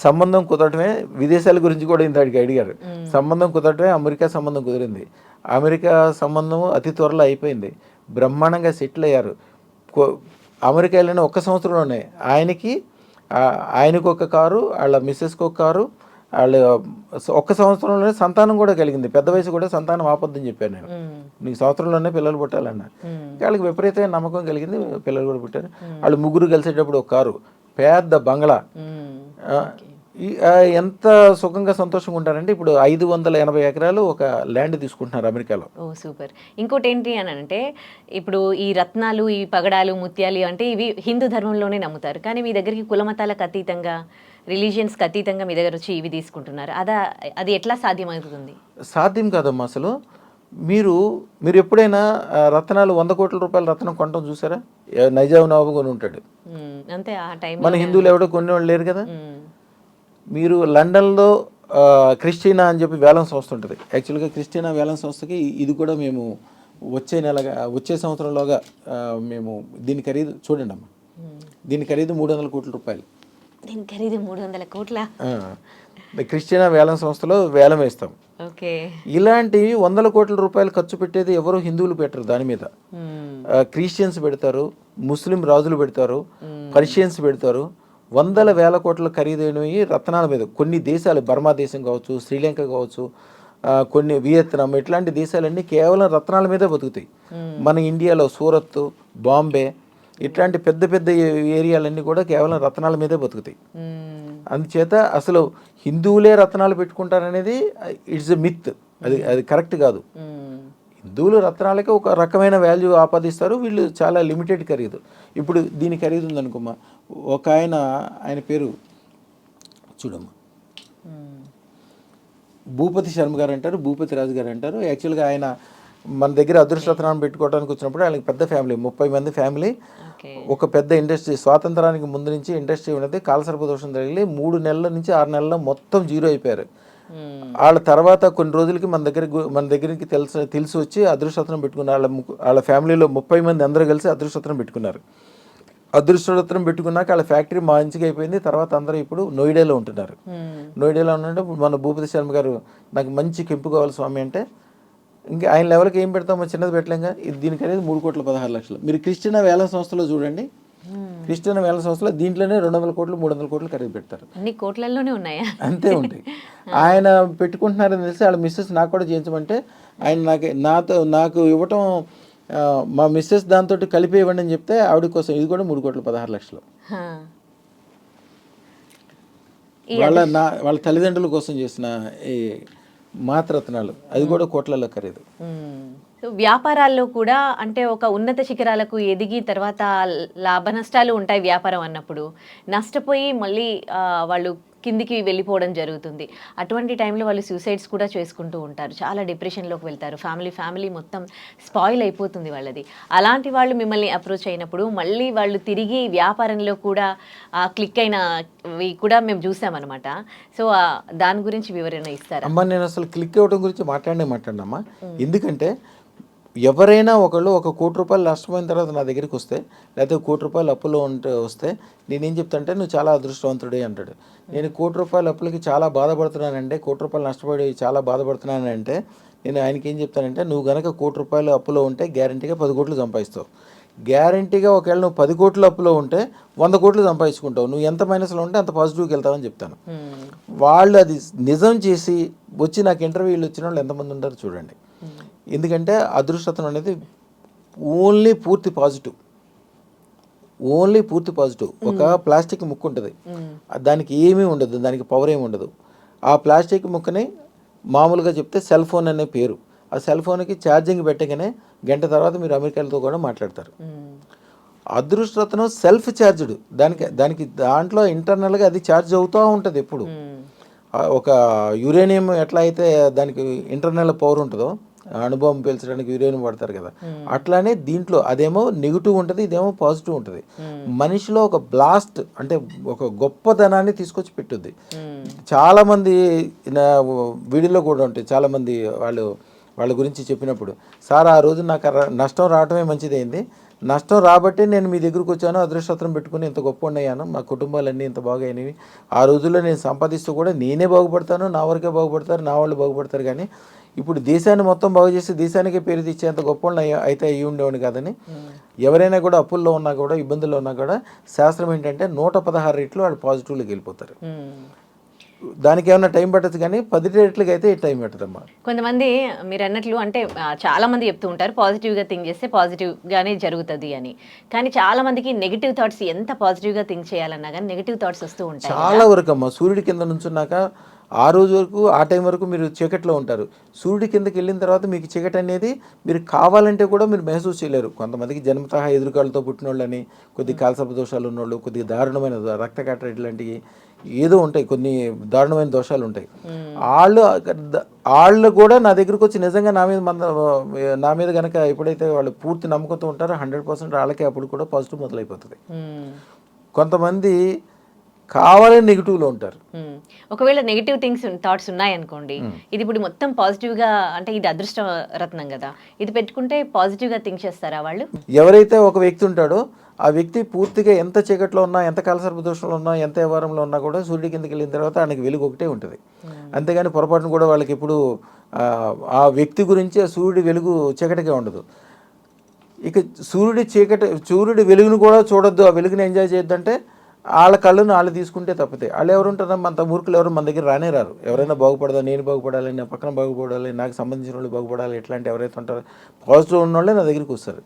సంబంధం కుదరటమే, విదేశాల గురించి కూడా ఇంతటికి అడిగారు. సంబంధం కుదరటమే అమెరికా సంబంధం కుదిరింది. అమెరికా సంబంధం అతి త్వరలో అయిపోయింది, బ్రహ్మాండంగా సెటిల్ అయ్యారు. అమెరికా వెళ్ళిన 1 సంవత్సరంలోనే ఆయనకు ఒక కారు, వాళ్ళ మిస్సెస్కి ఒక కారు, వాళ్ళు 1 సంవత్సరంలోనే సంతానం కూడా కలిగింది. పెద్ద వయసు కూడా సంతానం ఆపొద్దని చెప్పాను నేను, నీకు సంవత్సరంలోనే పిల్లలు పుట్టాలన్నా. వాళ్ళకి విపరీతమైన నమ్మకం కలిగింది, పిల్లలు కూడా పుట్టారు. వాళ్ళు ముగ్గురు కలిసేటప్పుడు ఒక కారు, పెద్ద బంగ్లా, ఎంత సుఖంగా సంతోషంగా ఉంటారంటే ఇప్పుడు 580 ఎకరాలు ఒక ల్యాండ్ తీసుకుంటున్నారు అమెరికాలో. ఓ సూపర్. ఇంకోటి ఏంటి అని అంటే, ఇప్పుడు ఈ రత్నాలు, ఈ పగడాలు, ముత్యాలు అంటే ఇవి హిందూ ధర్మంలోనే నమ్ముతారు. కానీ మీ దగ్గరికి కులమతాలకు అతీతంగా, రిలీజియన్స్కి అతీతంగా మీ దగ్గర వచ్చి ఇవి తీసుకుంటున్నారు. అది ఎట్లా సాధ్యమవుతుంది? సాధ్యం కాదమ్మా. అసలు మీరు ఎప్పుడైనా రత్నాలు 100 కోట్ల రూపాయల రత్నం కొనడం చూసారా? నైజాం నవాబు కొని ఉంటాడు అంతే. ఆ టైం మన హిందువులు ఎవడో కొనేవాళ్ళు లేరు కదా. మీరు లండన్లో క్రిస్టినా అని చెప్పి వేలం సంస్థ ఉంటుంది. యాక్చువల్గా క్రిస్టినా వేలం సంస్థకి ఇది కూడా మేము వచ్చే సంవత్సరంలోగా మేము దీని ఖరీదు చూడండి అమ్మా, దీని ఖరీదు 300 కోట్ల రూపాయలు. దీని ఖరీదు 300 కోట్ల? క్రిస్టినా వేలం సంస్థలో వేలం వేస్తాం. ఓకే. ఇలాంటివి 100 కోట్ల రూపాయలు ఖర్చు పెట్టేది ఎవరు హిందువులు పెట్టరు. దాని మీద క్రిస్టియన్స్ పెడతారు, ముస్లిం రాజులు పెడతారు, పర్షియన్స్ పెడతారు. 100,000 కోట్ల ఖరీదైనవి రత్నాల మీద. కొన్ని దేశాలు, బర్మా దేశం కావచ్చు, శ్రీలంక కావచ్చు, కొన్ని వియత్నాం, ఇట్లాంటి దేశాలన్నీ కేవలం రత్నాల మీదే బతుకుతాయి. మన ఇండియాలో సూరత్, బాంబే ఇట్లాంటి పెద్ద పెద్ద ఏరియాలన్నీ కూడా కేవలం రత్నాల మీదే బతుకుతాయి. అందుచేత అసలు హిందువులే రత్నాలు పెట్టుకుంటారనేది ఇట్స్ ఎ మిత్. అది కరెక్ట్ కాదు. హిందువులు రత్నాలకి ఒక రకమైన వాల్యూ ఆపాదిస్తారు, వీళ్ళు చాలా లిమిటెడ్ ఖరీదు. ఇప్పుడు దీని ఖరీదు ఉందనుకోమ్మా, ఒక ఆయన పేరు చూడమ్మా, భూపతి శర్మ గారు అంటారు, భూపతి రాజు గారు అంటారు. యాక్చువల్గా ఆయన మన దగ్గర అదృష్టరత్నాన్ని పెట్టుకోవడానికి వచ్చినప్పుడు ఆయనకి పెద్ద ఫ్యామిలీ, 30 మంది ఫ్యామిలీ, ఒక పెద్ద ఇండస్ట్రీ. స్వాతంత్రానికి ముందు నుంచి ఇండస్ట్రీ ఉన్నది. కాలసర్పదోషం తగిలి 3 నెలల నుంచి 6 నెలల్లో మొత్తం జీరో అయిపోయారు. వాళ్ళ తర్వాత కొన్ని రోజులకి మన దగ్గరికి తెలిసి వచ్చి అదృష్టరత్నం పెట్టుకున్నారు. వాళ్ళ ఫ్యామిలీలో 30 మంది అందరూ కలిసి అదృష్టరత్నం పెట్టుకున్నారు. అదృష్టరత్నం పెట్టుకున్నాక వాళ్ళ ఫ్యాక్టరీ మంచిగా అయిపోయింది. తర్వాత అందరూ ఇప్పుడు నోయిడాలో ఉంటున్నారు. నోయిడాలో ఉన్నట్టు మన భూపతి శర్మ గారు నాకు మంచి కెంపు కావాలి స్వామి అంటే, ఇంకా ఆయన లెవెల్కి ఏం పెడతామో చిన్నది పెట్టలేంగా. దీనికి అనేది 3,16,00,000. మీరు క్రిస్టియన్ వేల సంస్థలో చూడండి, క్రిస్టియన్ వేల సంస్థలో దీంట్లోనే 200 కోట్లు 300 కోట్లు ఖరీదు పెడతారు. అన్ని కోట్లలోనే ఉన్నాయా? అంతే ఉంటాయి. ఆయన పెట్టుకుంటున్నారని తెలిసి వాళ్ళ మిస్సెస్ నాకు కూడా చేయించమంటే ఆయన నాకు ఇవ్వటం, మా మిస్సెస్ దాంతో కలిపి ఇవ్వండి అని చెప్తే ఆవిడ కోసం ఇది కూడా 3,16,00,000. వాళ్ళ తల్లిదండ్రుల కోసం చేసిన ఈ మాతరత్నాలు, అది కూడా కోట్లలో ఖరీదు. వ్యాపారాల్లో కూడా అంటే ఒక ఉన్నత శిఖరాలకు ఎదిగి తర్వాత లాభ నష్టాలు ఉంటాయి వ్యాపారం అన్నప్పుడు. నష్టపోయి మళ్ళీ వాళ్ళు కిందికి వెళ్ళిపోవడం జరుగుతుంది. అటువంటి టైంలో వాళ్ళు సూసైడ్స్ కూడా చేసుకుంటూ ఉంటారు, చాలా డిప్రెషన్లోకి వెళ్తారు, ఫ్యామిలీ మొత్తం స్పాయిల్ అయిపోతుంది వాళ్ళది. అలాంటి వాళ్ళు మిమ్మల్ని అప్రోచ్ అయినప్పుడు మళ్ళీ వాళ్ళు తిరిగి వ్యాపారంలో కూడా క్లిక్ అయినవి కూడా మేము చూసామన్నమాట. సో దాని గురించి వివరణ ఇస్తారా? అమ్మ, నేను అసలు క్లిక్ అవ్వడం గురించి మాట్లాడినమ్మా. ఎందుకంటే ఎవరైనా ఒకళ్ళు 1 కోటి రూపాయలు నష్టపోయిన తర్వాత నా దగ్గరికి వస్తే, లేకపోతే 1 కోటి రూపాయలు అప్పులో వస్తే నేనేం చెప్తానంటే నువ్వు చాలా అదృష్టవంతుడే అంటాడు. నేను 1 కోటి రూపాయల అప్పులకి చాలా బాధపడుతున్నానంటే, 1 కోటి రూపాయలు నష్టపడి చాలా బాధపడుతున్నానంటే నేను ఆయనకి ఏం చెప్తానంటే, నువ్వు కనుక 1 కోటి రూపాయలు అప్పులో ఉంటే గ్యారంటీగా 10 కోట్లు సంపాదిస్తావు. గ్యారంటీగా ఒకవేళ నువ్వు 10 కోట్ల అప్పులో ఉంటే 100 కోట్లు సంపాదించుకుంటావు. నువ్వు ఎంత మైనస్లో ఉంటే అంత పాజిటివ్కి వెళ్తావని చెప్తాను. వాళ్ళు అది నిజం చేసి వచ్చి నాకు ఇంటర్వ్యూలు వచ్చిన వాళ్ళు ఎంతమంది ఉంటారో చూడండి. ఎందుకంటే అదృష్టం అనేది ఓన్లీ పూర్తి పాజిటివ్. ఒక ప్లాస్టిక్ ముక్క ఉంటుంది, దానికి ఏమీ ఉండదు, దానికి పవర్ ఏమి ఉండదు. ఆ ప్లాస్టిక్ ముక్కని మామూలుగా చెప్తే సెల్ ఫోన్ అనే పేరు. ఆ సెల్ ఫోన్కి ఛార్జింగ్ పెట్టగానే గంట తర్వాత మీరు అమెరికాలతో కూడా మాట్లాడతారు. అదృష్టరత్నం సెల్ఫ్ ఛార్జ్డ్, దానికి దాంట్లో ఇంటర్నల్గా అది ఛార్జ్ అవుతూ ఉంటుంది ఎప్పుడు. ఒక యురేనియం ఎట్లా అయితే దానికి ఇంటర్నల్ పవర్ ఉంటుందో, అణుబాంబు పేల్చడానికి యురేనియం వాడతారు కదా, అట్లానే దీంట్లో అదేమో నెగిటివ్ ఉంటుంది, ఇదేమో పాజిటివ్ ఉంటుంది. మనిషిలో ఒక బ్లాస్ట్ అంటే ఒక గొప్పదనాన్ని తీసుకొచ్చి పెట్టుద్ది. చాలామంది వీడియోలో కూడా ఉంటాయి, చాలామంది వాళ్ళ గురించి చెప్పినప్పుడు, సార్ ఆ రోజు నాకు నష్టం రావడమే మంచిదైంది, నష్టం రాబట్టే నేను మీ దగ్గరకు వచ్చాను, అదృష్టరత్నం పెట్టుకుని ఇంత గొప్ప ఉన్నాయాను, మా కుటుంబాలన్నీ ఇంత బాగా అయినవి. ఆ రోజుల్లో నేను సంపాదిస్తూ కూడా నేనే బాగుపడతాను, నా వరకే బాగుపడతారు, నా వాళ్ళు బాగుపడతారు. కానీ ఇప్పుడు దేశాన్ని మొత్తం బాగు చేసి దేశానికే పేరు తెచ్చేంత గొప్ప అయితే అయ్యి ఉండేవాడిని కాదని. ఎవరైనా కూడా అప్పుల్లో ఉన్నా కూడా, ఇబ్బందుల్లో ఉన్నా కూడా శాస్త్రం ఏంటంటే 116 రెట్లు వాళ్ళు పాజిటివ్లోకి వెళ్ళిపోతారు. దానికి ఏమైనా టైం పట్టచ్చు, కానీ 10 రెట్లకి అయితే టైం పట్టదమ్మా. కొంతమంది మీరు అన్నట్లు అంటే చాలా మంది చెప్తూ ఉంటారు పాజిటివ్గా థింక్ చేస్తే పాజిటివ్గానే జరుగుతుంది అని. కానీ చాలా మందికి నెగిటివ్ థాట్స్, ఎంత పాజిటివ్గా థింక్ చేయాలన్నా కానీ నెగిటివ్ థాట్స్ వస్తూ ఉంటాయి. చాలా వరకు అమ్మా, సూర్యుడి కింద నుంచున్నాక ఆ రోజు వరకు, ఆ టైం వరకు మీరు చీకట్లో ఉంటారు. సూర్యుడి కిందకి వెళ్ళిన తర్వాత మీకు చీకటి అనేది మీరు కావాలంటే కూడా మీరు మహసూస్ చేయలేరు. కొంతమందికి జన్మతహా ఎదురుకాళ్ళతో పుట్టిన వాళ్ళని, కొద్ది కాలసర్ప దోషాలు ఉన్నోళ్ళు, కొద్దిగా దారుణమైన రక్తకాట ఇట్లాంటివి ఏదో ఉంటాయి, కొన్ని దారుణమైన దోషాలు ఉంటాయి. వాళ్ళు కూడా నా దగ్గరకు వచ్చి నిజంగా నా మీద కనుక ఎప్పుడైతే వాళ్ళు పూర్తి నమ్మకంతో ఉంటారో 100% వాళ్ళకే అప్పుడు కూడా పాజిటివ్ మొదలైపోతుంది. కొంతమంది కావాలని నెగిటివ్లో ఉంటారు. ఒకవేళ నెగిటివ్ థాట్స్ ఉన్నాయనుకోండి, ఇది ఇప్పుడు మొత్తం పాజిటివ్గా, అంటే ఇది అదృష్ట రత్నం కదా, ఇది పెట్టుకుంటే పాజిటివ్గా థింక్ చేస్తారా వాళ్ళు? ఎవరైతే ఒక వ్యక్తి ఉంటాడో ఆ వ్యక్తి పూర్తిగా ఎంత చీకట్లో ఉన్నా, ఎంత కాలసర్ప దోషంలో ఉన్నా, ఎంత వ్యవహారంలో ఉన్నా కూడా సూర్యుడి కిందకి వెళ్ళిన తర్వాత ఆయనకి వెలుగు ఒకటే ఉంటుంది. అంతేగాని పొరపాటును కూడా వాళ్ళకి ఎప్పుడు ఆ వ్యక్తి గురించి ఆ సూర్యుడి వెలుగు చీకటిగా ఉండదు. ఇక సూర్యుడి వెలుగును కూడా చూడొద్దు, ఆ వెలుగుని ఎంజాయ్ చేయొద్దంటే వాళ్ళ కళ్ళను వాళ్ళు తీసుకుంటే తప్పితే వాళ్ళు ఎవరు ఉంటారో మన మూర్ఖులు ఎవరు మన దగ్గర రానే రారు. ఎవరైనా బాగుపడదా, నేను బాగుపడాలి, నా పక్కన బాగుపడాలి, నాకు సంబంధించిన వాళ్ళు బాగుపడాలి, ఇట్లాంటి ఎవరైతే ఉంటారో పాజిటివ్ ఉన్న వాళ్ళే నా దగ్గరికి వస్తారు.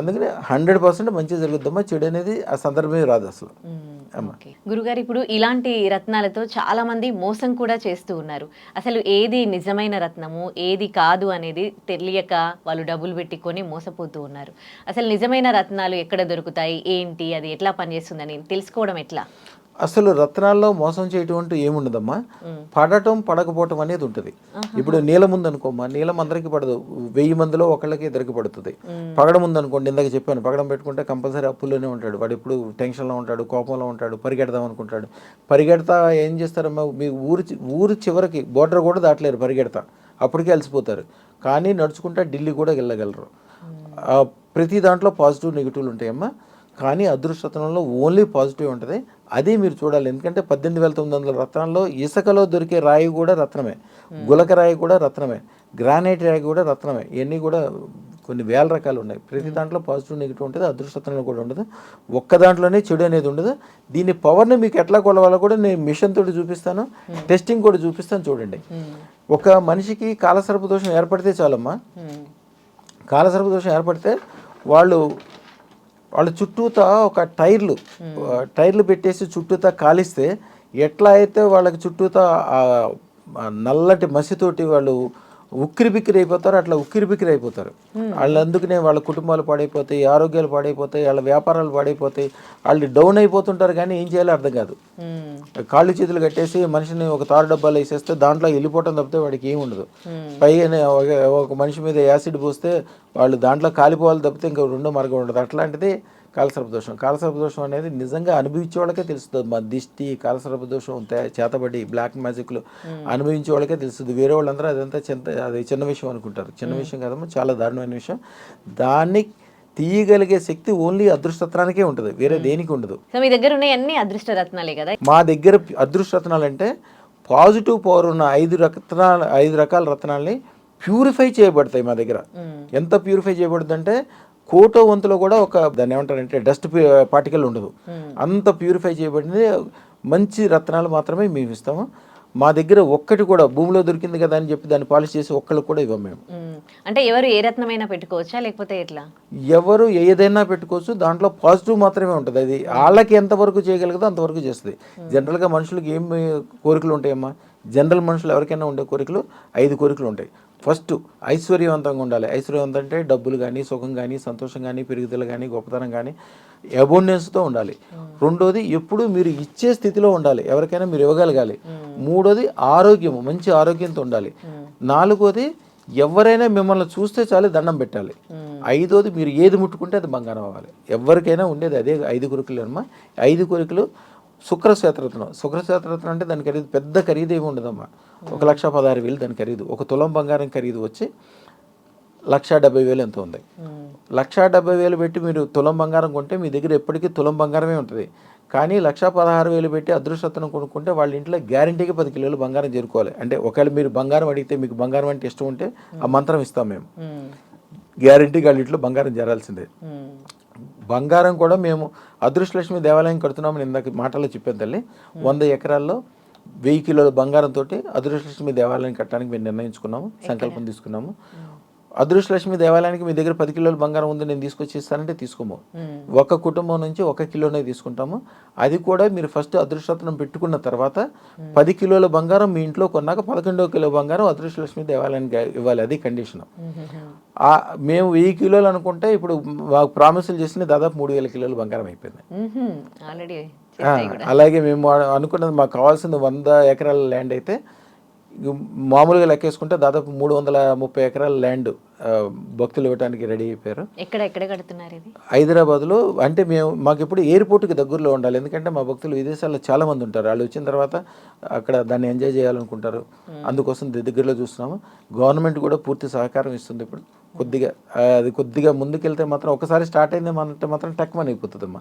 అందుకని 100% మంచిగా జరుగుద్దమ్మా, చెడు అనేది ఆ సందర్భమే రాదు అసలు. గురుగారు, ఇప్పుడు ఇలాంటి రత్నాలతో చాలా మంది మోసం కూడా చేస్తూ ఉన్నారు. అసలు ఏది నిజమైన రత్నము ఏది కాదు అనేది తెలియక వాళ్ళు డబ్బులు పెట్టుకొని మోసపోతూ ఉన్నారు. అసలు నిజమైన రత్నాలు ఎక్కడ దొరుకుతాయి, ఏంటి, అది ఎట్లా పనిచేస్తుందని తెలుసుకోవడం ఎట్లా? అసలు రత్నాల్లో మోసం చేయటం అంటూ ఏముండదమ్మా, పడటం పడకపోవటం అనేది ఉంటుంది. ఇప్పుడు నీలం ఉందనుకోమ్మా, నీలం అందరికీ పడదు, 1000 మందిలో ఒకళ్ళకి ఇద్దరికి పడుతుంది. పగడం ఉందనుకోండి, ఇందాక చెప్పాను, పగడం పెట్టుకుంటే కంపల్సరీ అప్పుల్లోనే ఉంటాడు వాడు, ఎప్పుడు టెన్షన్లో ఉంటాడు, కోపంలో ఉంటాడు, పరిగెడదాం అనుకుంటాడు. పరిగెడతా ఏం చేస్తారమ్మా, మీ ఊరు చివరికి బోర్డర్ కూడా దాటలేరు, పరిగెడతా అప్పటికే అలసిపోతారు. కానీ నడుచుకుంటా ఢిల్లీ కూడా వెళ్ళగలరు. ప్రతి దాంట్లో పాజిటివ్ నెగిటివ్లు ఉంటాయమ్మా, కానీ అదృష్టరత్నంలో ఓన్లీ పాజిటివ్ ఉంటుంది. అదే మీరు చూడాలి. ఎందుకంటే 18,900 రత్నాల్లో ఇసుకలో దొరికే రాయి కూడా రత్నమే, గులక రాయి కూడా రత్నమే, గ్రానైట్ రాయి కూడా రత్నమే. ఇవన్నీ కూడా కొన్ని వేల రకాలు ఉన్నాయి. ప్రతి దాంట్లో పాజిటివ్ నెగిటివ్ ఉంటుంది, అదృష్టరత్నంలో కూడా ఉండదు. ఒక్క దాంట్లోనే చెడు అనేది ఉండదు. దీని పవర్ని మీకు ఎట్లా కొలవాలో కూడా నేను మిషన్ తోటి చూపిస్తాను, టెస్టింగ్ కూడా చూపిస్తాను. చూడండి, ఒక మనిషికి కాలసర్ప దోషం ఏర్పడితే చాలమ్మా, కాలసర్ప దోషం ఏర్పడితే వాళ్ళ చుట్టూతా ఒక టైర్లు పెట్టేసి చుట్టూతా కాలిస్తే ఎట్లా అయితే వాళ్ళకి చుట్టూతా నల్లటి మసితోటి వాళ్ళు ఉక్కిరి బిక్కిరి అయిపోతారు, అట్లా ఉక్కిరి బిక్కిరి అయిపోతారు వాళ్ళు. అందుకనే వాళ్ళ కుటుంబాలు పాడైపోతాయి, ఆరోగ్యాలు పాడైపోతాయి, వాళ్ళ వ్యాపారాలు పాడైపోతాయి, వాళ్ళు డౌన్ అయిపోతుంటారు. కానీ ఏం చేయాలో అర్థం కాదు. కాళ్ళు చేతులు కట్టేసి మనిషిని ఒక తారు డబ్బాలు వేసేస్తే దాంట్లో వెళ్ళిపోవటం తప్పితే వాడికి ఏమి ఉండదు. పైగా ఒక మనిషి మీద యాసిడ్ పోస్తే వాళ్ళు దాంట్లో కాలిపోవాలి తప్పితే ఇంకా రెండో మార్గం ఉండదు. అట్లాంటిది కాలసర్పదోషం. కాలసర్పదోషం అనేది నిజంగా అనుభవించే వాళ్ళకే తెలుస్తుంది. మా దిష్టి, కాలసర్పదోషం, చేతబడి, బ్లాక్ మ్యాజిక్లు అనుభవించే వాళ్ళకే తెలుస్తుంది. వేరే వాళ్ళందరూ అదంతా అది చిన్న విషయం అనుకుంటారు. చిన్న విషయం కాదమ్మా, చాలా దారుణమైన విషయం. దాన్ని తీయగలిగే శక్తి ఓన్లీ అదృష్టరత్నానికే ఉంటుంది, వేరే దేనికి ఉండదు. మీ దగ్గర ఉన్న అన్ని అదృష్ట రత్నాలే కదా? మా దగ్గర అదృష్టరత్నాలు అంటే పాజిటివ్ పవర్ ఉన్న 5 రకాల రత్నాల్ని ప్యూరిఫై చేయబడతాయి మా దగ్గర. ఎంత ప్యూరిఫై చేయబడుతుంది అంటే కోటో వంతులో కూడా ఒక దాన్ని ఏమంటారంటే డస్ట్ పార్టికల్ ఉండదు, అంత ప్యూరిఫై చేయబడింది. మంచి రత్నాలు మాత్రమే మేము ఇస్తాము. మా దగ్గర ఒక్కటి కూడా భూమిలో దొరికింది కదా అని చెప్పి దాన్ని పాలిష్ చేసి ఒక్కళ్ళకి కూడా ఇవ్వం మేము. అంటే ఎవరు ఏ రత్నమైనా పెట్టుకోవచ్చా లేకపోతే ఎట్లా? ఎవరు ఏదైనా పెట్టుకోవచ్చు, దాంట్లో పాజిటివ్ మాత్రమే ఉంటుంది. అది వాళ్ళకి ఎంతవరకు చేయగలుగుతుందో అంతవరకు చేస్తుంది. జనరల్గా మనుషులకి ఏం కోరికలు ఉంటాయమ్మా, జనరల్ మనుషులు ఎవరికైనా ఉండే కోరికలు 5 కోరికలు ఉంటాయి. ఫస్ట్ ఐశ్వర్యవంతంగా ఉండాలి. ఐశ్వర్యవంతం అంటే డబ్బులు కానీ, సుఖం కానీ, సంతోషం కానీ, పెరుగుదల కానీ, గొప్పతనం కానీ, అబౌండెన్స్తో ఉండాలి. రెండోది ఎప్పుడు మీరు ఇచ్చే స్థితిలో ఉండాలి, ఎవరికైనా మీరు ఇవ్వగలగాలి. మూడోది ఆరోగ్యము, మంచి ఆరోగ్యంతో ఉండాలి. నాలుగోది ఎవరైనా మిమ్మల్ని చూస్తే చాలు దండం పెట్టాలి. ఐదోది మీరు ఏది ముట్టుకుంటే అది బంగారం అవ్వాలి. ఎవరికైనా ఉండేది అదే 5 కోరికలు అమ్మా. 5 కోరికలు శుక్రశ్వేతరత్నం. శుక్రశ్వేతరత్నం అంటే దాని ఖరీదు పెద్ద ఖరీదు ఏమి ఉండదమ్మా, 1,16,000 దాని ఖరీదు. 1 తులం బంగారం ఖరీదు వచ్చి 1,70,000 ఎంత ఉంది. 1,70,000 పెట్టి మీరు తులం బంగారం కొంటే మీ దగ్గర ఎప్పటికీ తులం బంగారమే ఉంటుంది. కానీ 1,16,000 పెట్టి అదృష్టరత్నం కొనుక్కుంటే వాళ్ళ ఇంట్లో గ్యారంటీగా 10 కిలోలు బంగారం చేరుకోవాలి. అంటే ఒకవేళ మీరు బంగారం అడిగితే, మీకు బంగారం అంటే ఇష్టం ఉంటే ఆ మంత్రం ఇస్తాం మేము, గ్యారంటీగా వాళ్ళ ఇంట్లో బంగారం చేరాల్సిందే. బంగారం కూడా మేము అదృష్టలక్ష్మి దేవాలయం కడుతున్నామని ఇందాక మాటల్లో చెప్పాను తల్లి. 100 ఎకరాల్లో 1000 కిలోల బంగారంతో అదృష్టలక్ష్మి దేవాలయం కట్టడానికి మేము నిర్ణయించుకున్నాము, సంకల్పం తీసుకున్నాము. అదృష్టలక్ష్మి దేవాలయానికి మీ దగ్గర 10 కిలోల బంగారం ఉంది, నేను తీసుకొచ్చి ఇస్తానంటే తీసుకోము. ఒక కుటుంబం నుంచి 1 కిలోనే తీసుకుంటాము. అది కూడా మీరు ఫస్ట్ అదృష్టరత్నం పెట్టుకున్న తర్వాత 10 కిలోల బంగారం మీ ఇంట్లో కొన్నాక 11వ కిలో బంగారం అదృష్టలక్ష్మి దేవాలయానికి ఇవ్వాలి. అది కండిషన్. మేము 1000 కిలోలు అనుకుంటే ఇప్పుడు ప్రామిసులు చేసిన దాదాపు 3,000 కిలోల బంగారం అయిపోయింది. అలాగే మేము అనుకున్నది, మాకు కావాల్సింది 100 ఎకరాల ల్యాండ్ అయితే మామూలుగా లెక్కేసుకుంటే దాదాపు 330 ఎకరాల ల్యాండ్ భక్తులు ఇవ్వడానికి రెడీ అయిపోయారు. ఎక్కడ కడుతున్నారు ఇది? హైదరాబాద్లో. అంటే మాకు ఇప్పుడు ఎయిర్పోర్ట్కి దగ్గరలో ఉండాలి, ఎందుకంటే మా భక్తులు విదేశాల్లో చాలా మంది ఉంటారు. వాళ్ళు వచ్చిన తర్వాత అక్కడ దాన్ని ఎంజాయ్ చేయాలనుకుంటారు. అందుకోసం దగ్గరలో చూస్తున్నాము. గవర్నమెంట్ కూడా పూర్తి సహకారం ఇస్తుంది. ఇప్పుడు కొద్దిగా అది కొద్దిగా ముందుకెళ్తే మాత్రం ఒకసారి స్టార్ట్ అయింది అంటే మాత్రం టక్ మని అయిపోతుందమ్మా.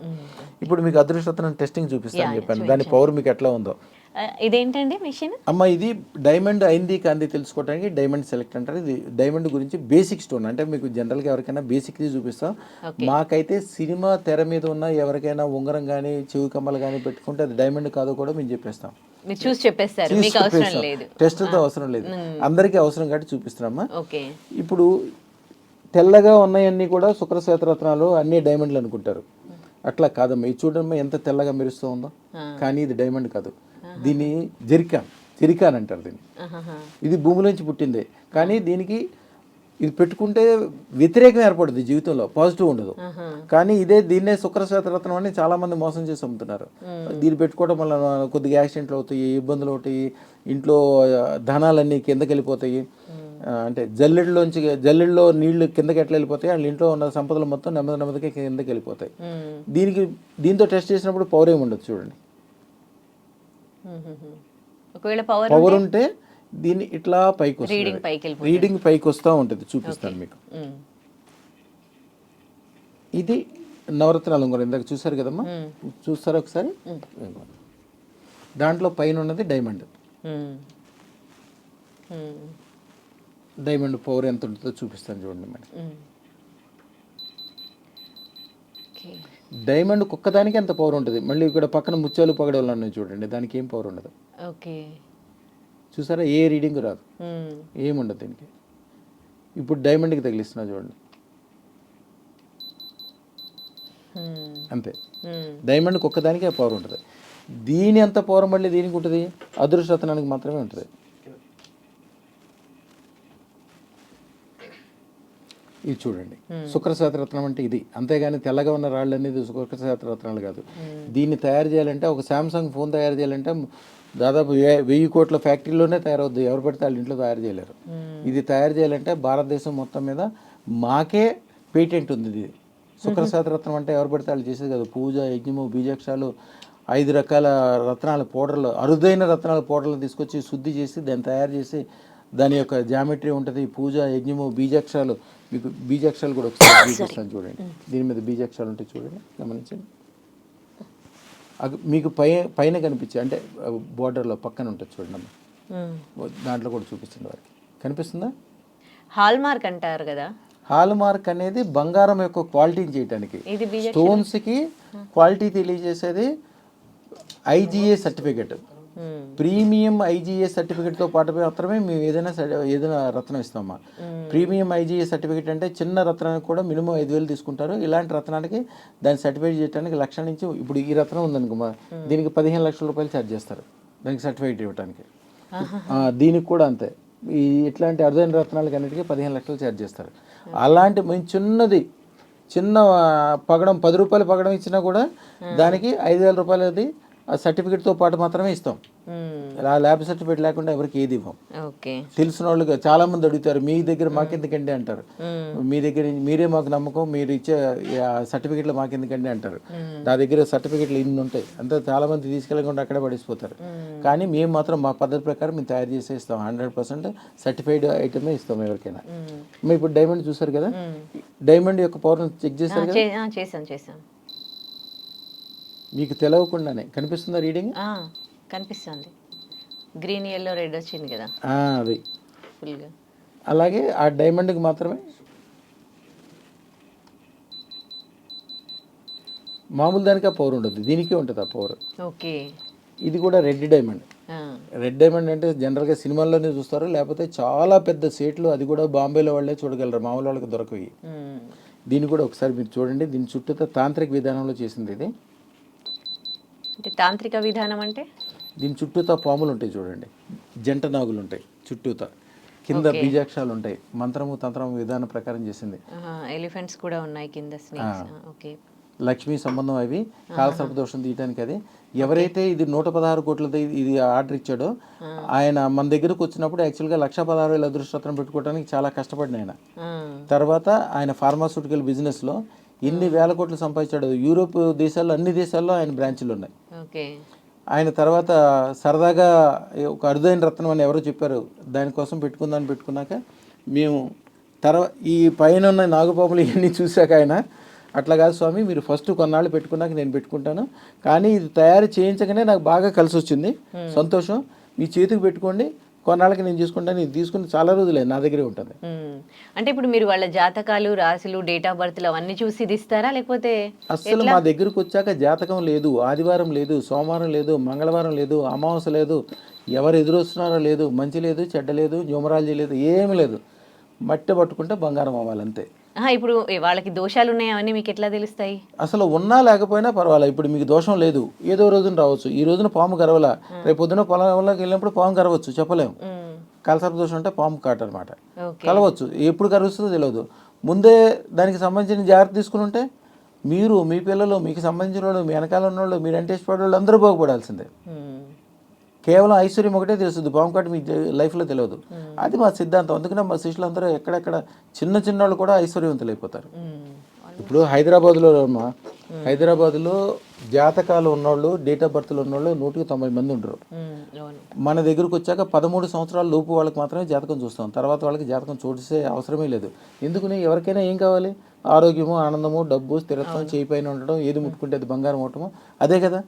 ఇప్పుడు మీకు అదృష్టరత్నం టెస్టింగ్ చూపిస్తాను చెప్పాను, దాని పవర్ మీకు ఎట్లా ఉందో. ఇదేంటండి మిషన్? అమ్మ ఇది డైమండ్ అయింది కాంది తెలుసుకోవడానికి డైమండ్ సెలెక్ట్ అంటారు. ఇది డైమండ్ గురించి బేసిక్ స్టోన్, అంటే మీకు జనరల్గా ఎవరికైనా బేసిక్ది చూపిస్తాం. మాకైతే సినిమా తెర మీద ఉన్న ఎవరికైనా ఉంగరం కానీ చెవి కమ్మలు కానీ పెట్టుకుంటే అది డైమండ్ కాదో కూడా మేము చెప్పేస్తాం. చూసి చెప్పేస్తారు, మీకు అవసరం లేదు, టెస్ట్తో అవసరం లేదు, అందరికీ అవసరం కాబట్టి చూపిస్తున్నామా. ఇప్పుడు తెల్లగా ఉన్నాయన్నీ కూడా శుక్రశ్వేతరత్నాలు అన్ని డైమండ్లు అనుకుంటారు. అట్లా కాదమ్మా. ఇది చూడమ్మా ఎంత తెల్లగా మెరుస్తూ ఉందో, కానీ ఇది డైమండ్ కాదు. దీన్ని జెరికాన్ అంటారు దీన్ని. ఇది భూమిలోంచి పుట్టిందే, కానీ దీనికి ఇది పెట్టుకుంటే వ్యతిరేకం ఏర్పడుతుంది జీవితంలో, పాజిటివ్ ఉండదు. కానీ దీన్నే శుక్రశ్వేతరత్నం అని చాలా మంది మోసం చేసి అమ్ముతున్నారు. దీన్ని పెట్టుకోవడం వల్ల కొద్దిగా యాక్సిడెంట్లు అవుతాయి, ఇబ్బందులు అవుతాయి, ఇంట్లో ధనాలన్నీ కిందకి వెళ్ళిపోతాయి. అంటే జల్లెడలో నీళ్లు కిందకి ఎట్లా వెళ్ళిపోతాయి, వాళ్ళ ఇంట్లో ఉన్న సంపదలు మొత్తం నెమ్మదిగా కిందకి వెళ్ళిపోతాయి. దీంతో టెస్ట్ చేసినప్పుడు పవర్ ఏమి ఉండదు చూడండి. ఒకవేళ పవర్ ఉంటే దీన్ని ఇట్లా పైకి వస్తుంది, రీడింగ్ పైకి వస్తూ ఉంటుంది. చూపిస్తాను మీకు. ఇది నవరత్నాలు ఉంగరం ఇందాక చూసారు కదమ్మా, చూస్తారా ఒకసారి. దాంట్లో పైన ఉన్నది డైమండ్. డైమండ్ పవర్ ఎంత ఉంటుందో చూపిస్తాను చూడండి మేడం. డైమండ్ ఒక్కదానికి ఎంత పవర్ ఉంటుంది. మళ్ళీ ఇక్కడ పక్కన ముత్యాలు పగడలు ఉన్నాయి చూడండి, దానికి ఏం పవర్ ఉండదు. చూసారా, ఏ రీడింగ్ రాదు, ఏముండదు దీనికి. ఇప్పుడు డైమండ్కి తగిలిస్తున్నా చూడండి, అంతే. డైమండ్కి ఒక్కదానికి ఆ పవర్ ఉంటుంది. దీని అంత పవర్ మళ్ళీ దీనికి ఉంటుంది, అదృష్టరత్నానికి మాత్రమే ఉంటుంది. ఇది చూడండి, శుక్రశ్వేతరత్నం అంటే ఇది. అంతేగాని తెల్లగా ఉన్న రాళ్ళు అనేది శుక్రశ్వేతరత్నాలు కాదు. దీన్ని తయారు చేయాలంటే, ఒక శాంసంగ్ ఫోన్ తయారు చేయాలంటే దాదాపు 1000 కోట్ల ఫ్యాక్టరీలోనే తయారవుద్ది, ఎవరు పడితే వాళ్ళ ఇంట్లో తయారు చేయలేరు. ఇది తయారు చేయాలంటే భారతదేశం మొత్తం మీద మాకే పేటెంట్ ఉంది. ఇది శుక్రశ్వేతరత్నం అంటే ఎవరు పడితే వాళ్ళు చేసేది కాదు. పూజ, యజ్ఞము, బీజాక్షాలు, 5 రకాల రత్నాల పౌడర్లు, అరుదైన రత్నాల పౌడర్లు తీసుకొచ్చి శుద్ధి చేసి దాన్ని తయారు చేసి దాని యొక్క జామెట్రీ ఉంటుంది. పూజ, యజ్ఞము, బీజాక్షరాలు. మీకు బీజాక్షరాలు కూడా ఒకసారి చూపిస్తాను చూడండి. దీని మీద బీజాక్షరాలు ఉంటాయి చూడండి, గమనించండి. మీకు పైన కనిపించాయి, అంటే బోర్డర్లో పక్కన ఉంటుంది చూడండి అమ్మ, దాంట్లో కూడా చూపిస్తుంది వారికి. కనిపిస్తుందా? హాల్ మార్క్ అంటారు కదా. హాల్ మార్క్ అనేది బంగారం యొక్క క్వాలిటీని చేయడానికి, స్టోన్స్కి క్వాలిటీ తెలియజేసేది ఐజీఏ సర్టిఫికెట్. ప్రీమియం ఐజీఏ సర్టిఫికెట్తో పాటు మాత్రమే మేము ఏదైనా రత్నం ఇస్తామా. ప్రీమియం ఐజీఏ సర్టిఫికెట్ అంటే చిన్న రత్నానికి కూడా మినిమం 5000 తీసుకుంటారు. ఇలాంటి రత్నానికి దాన్ని సర్టిఫైడ్ చేయడానికి 1,00,000 నుంచి, ఇప్పుడు ఈ రత్నం ఉందనుకో దీనికి 15 లక్షల రూపాయలు ఛార్జ్ చేస్తారు దానికి సర్టిఫైడ్ ఇవ్వడానికి. దీనికి కూడా అంతే. ఇట్లాంటి అరుదైన రత్నాలకి అన్నిటికీ 15 లక్షలు ఛార్జ్ చేస్తారు. అలాంటి మేము చిన్న పగడం 10 రూపాయల పగడం ఇచ్చినా కూడా దానికి 5,000 రూపాయలది ఆ సర్టిఫికెట్తో పాటు మాత్రమే ఇస్తాం. ఆ ల్యాబ్ సర్టిఫికేట్ లేకుండా ఎవరికి ఏది ఇవ్వం. తెలిసిన వాళ్ళకి చాలా మంది అడుగుతారు, మీ దగ్గర మాకెందుకండి అంటారు. మీ దగ్గర మీరే మాకు నమ్మకం, మీరు ఇచ్చే సర్టిఫికెట్లు మాకెందుకండి అంటారు. నా దగ్గర సర్టిఫికెట్లు ఇన్ని ఉంటాయి, అంతా చాలా మంది తీసుకెళ్ళకుండా అక్కడే పడిపోతారు. కానీ మేము మాత్రం మా పద్ధతి ప్రకారం మేము తయారు చేసే ఇస్తాం. 100% సర్టిఫైడ్ ఐటమే ఇస్తాం ఎవరికైనా. మేము ఇప్పుడు డైమండ్ చూసారు కదా, డైమండ్ యొక్క పవర్ చెక్ చేశారు కదా. చేశాను. మీకు తెలవకుండానే కనిపిస్తుందా రీడింగ్? కనిపిస్తుంది. గ్రీన్, ఎల్లో, రెడ్ వచ్చింది కదా, అది ఫుల్గా. అలాగే ఆ డైమండ్కి మాత్రమే, మామూలు దానికి ఆ పవర్ ఉండదు, దీనికి ఉంటుంది ఆ పవర్. ఓకే. ఇది కూడా రెడ్ డైమండ్. రెడ్ డైమండ్ అంటే జనరల్గా సినిమాల్లోనే చూస్తారు, లేకపోతే చాలా పెద్ద సేట్లు, అది కూడా బాంబేలో వాళ్ళే చూడగలరు, మామూలు వాళ్ళకి దొరకవి. దీన్ని కూడా ఒకసారి మీరు చూడండి. దీని చుట్టూతో తాంత్రిక విధానంలో చేసింది ఇది. తాంత్రిక విధానం అంటే దీని చుట్టూతో పాములు ఉంటాయి చూడండి, జంట నాగులు ఉంటాయి చుట్టూతో, కింద బీజాక్షరాలు ఉంటాయి. మంత్రము తంత్రము విధానం ప్రకారం చేసింది. ఎలిఫెంట్స్ కూడా ఉన్నాయి కింద. లక్ష్మీ సంబంధం అవి, కాలసర్ప దోషం తీయటానికి. అది ఎవరైతే ఇది 116 కోట్లది ఇది ఆర్డర్ ఇచ్చాడో ఆయన మన దగ్గరకు వచ్చినప్పుడు యాక్చువల్గా 1,16,000 అదృష్టరత్నం పెట్టుకోవడానికి చాలా కష్టపడిన ఆయన. తర్వాత ఆయన ఫార్మాస్యూటికల్ బిజినెస్లో ఎన్ని వేల కోట్లు సంపాదించాడు. యూరోప్ దేశాల్లో, అన్ని దేశాల్లో ఆయన బ్రాంచ్లు ఉన్నాయి. ఆయన తర్వాత సరదాగా ఒక అరుదైన రత్నం అని ఎవరో చెప్పారు, దానికోసం పెట్టుకున్నాక మేము ఈ పైన ఉన్న నాగుపాములు ఇవన్నీ చూశాక ఆయన అట్లా కాదు స్వామి, మీరు ఫస్ట్ కొన్నాళ్ళు పెట్టుకున్నాక నేను పెట్టుకుంటాను, కానీ ఇది తయారు చేయించగానే నాకు బాగా కలిసి వచ్చింది, సంతోషం, మీ చేతికి పెట్టుకోండి, కొన్నాళ్ళకి నేను చూసుకుంటాను, ఇది తీసుకుని చాలా రోజులే నా దగ్గరే ఉంటుంది. అంటే ఇప్పుడు మీరు వాళ్ళ జాతకాలు, రాశులు, డేట్ ఆఫ్ బర్త్లు అవన్నీ చూసి ఇది ఇస్తారా, లేకపోతే అస్సలు మా దగ్గరకు వచ్చాక జాతకం లేదు, ఆదివారం లేదు, సోమవారం లేదు, మంగళవారం లేదు, అమావాస్య లేదు, ఎవరు ఎదురొస్తున్నారో లేదు, మంచి లేదు, చెడ్డ లేదు, న్యూమరాలజీ లేదు, ఏమీ లేదు, మట్టి పట్టుకుంటే బంగారం అవ్వాలంతే. ఇప్పుడు వాళ్ళకి దోషాలు ఉన్నాయి అవన్నీ మీకు ఎట్లా తెలుస్తాయి? అసలు ఉన్నా లేకపోయినా పర్వాలేదు. ఇప్పుడు మీకు దోషం లేదు, ఏదో రోజున రావచ్చు, ఈ రోజున పాము కరవల, రేపు పొద్దున పొలంలోకి వెళ్ళినప్పుడు పాము కరవచ్చు, చెప్పలేము. కాలసర్ప దోషం అంటే పాము కాటు అనమాట, కలవచ్చు, ఎప్పుడు కరుస్తుందో తెలియదు. ముందే దానికి సంబంధించిన జాగ్రత్త తీసుకుని ఉంటే మీరు, మీ పిల్లలు, మీకు సంబంధించిన వాళ్ళు, మీ వెనకాల ఉన్న వాళ్ళు, మీరు అంటే ఇష్టపడే వాళ్ళు అందరూ బాగుపడాల్సిందే. కేవలం ఐశ్వర్యం ఒకటే తెలుస్తుంది, పాము కాటు మీ లైఫ్లో తెలియదు. అది మా సిద్ధాంతం. అందుకనే మా శిష్యులు అందరూ ఎక్కడెక్కడ చిన్న చిన్న వాళ్ళు కూడా ఐశ్వర్యవంతులు అయిపోతారు. ఇప్పుడు హైదరాబాద్లో జాతకాలు ఉన్నోళ్ళు, డేట్ ఆఫ్ బర్త్లు ఉన్నోళ్ళు 190 మంది ఉంటారు. మన దగ్గరకు వచ్చాక 13 సంవత్సరాల లోపు వాళ్ళకి మాత్రమే జాతకం చూస్తాం, తర్వాత వాళ్ళకి జాతకం చూసే అవసరమే లేదు. ఎందుకని, ఎవరికైనా ఏం కావాలి? ఆరోగ్యము, ఆనందము, డబ్బు, స్థిరత్వం, చేయి పైన ఉండడం, ఏది ముట్టుకుంటే అది బంగారం అవటము, అదే కదా.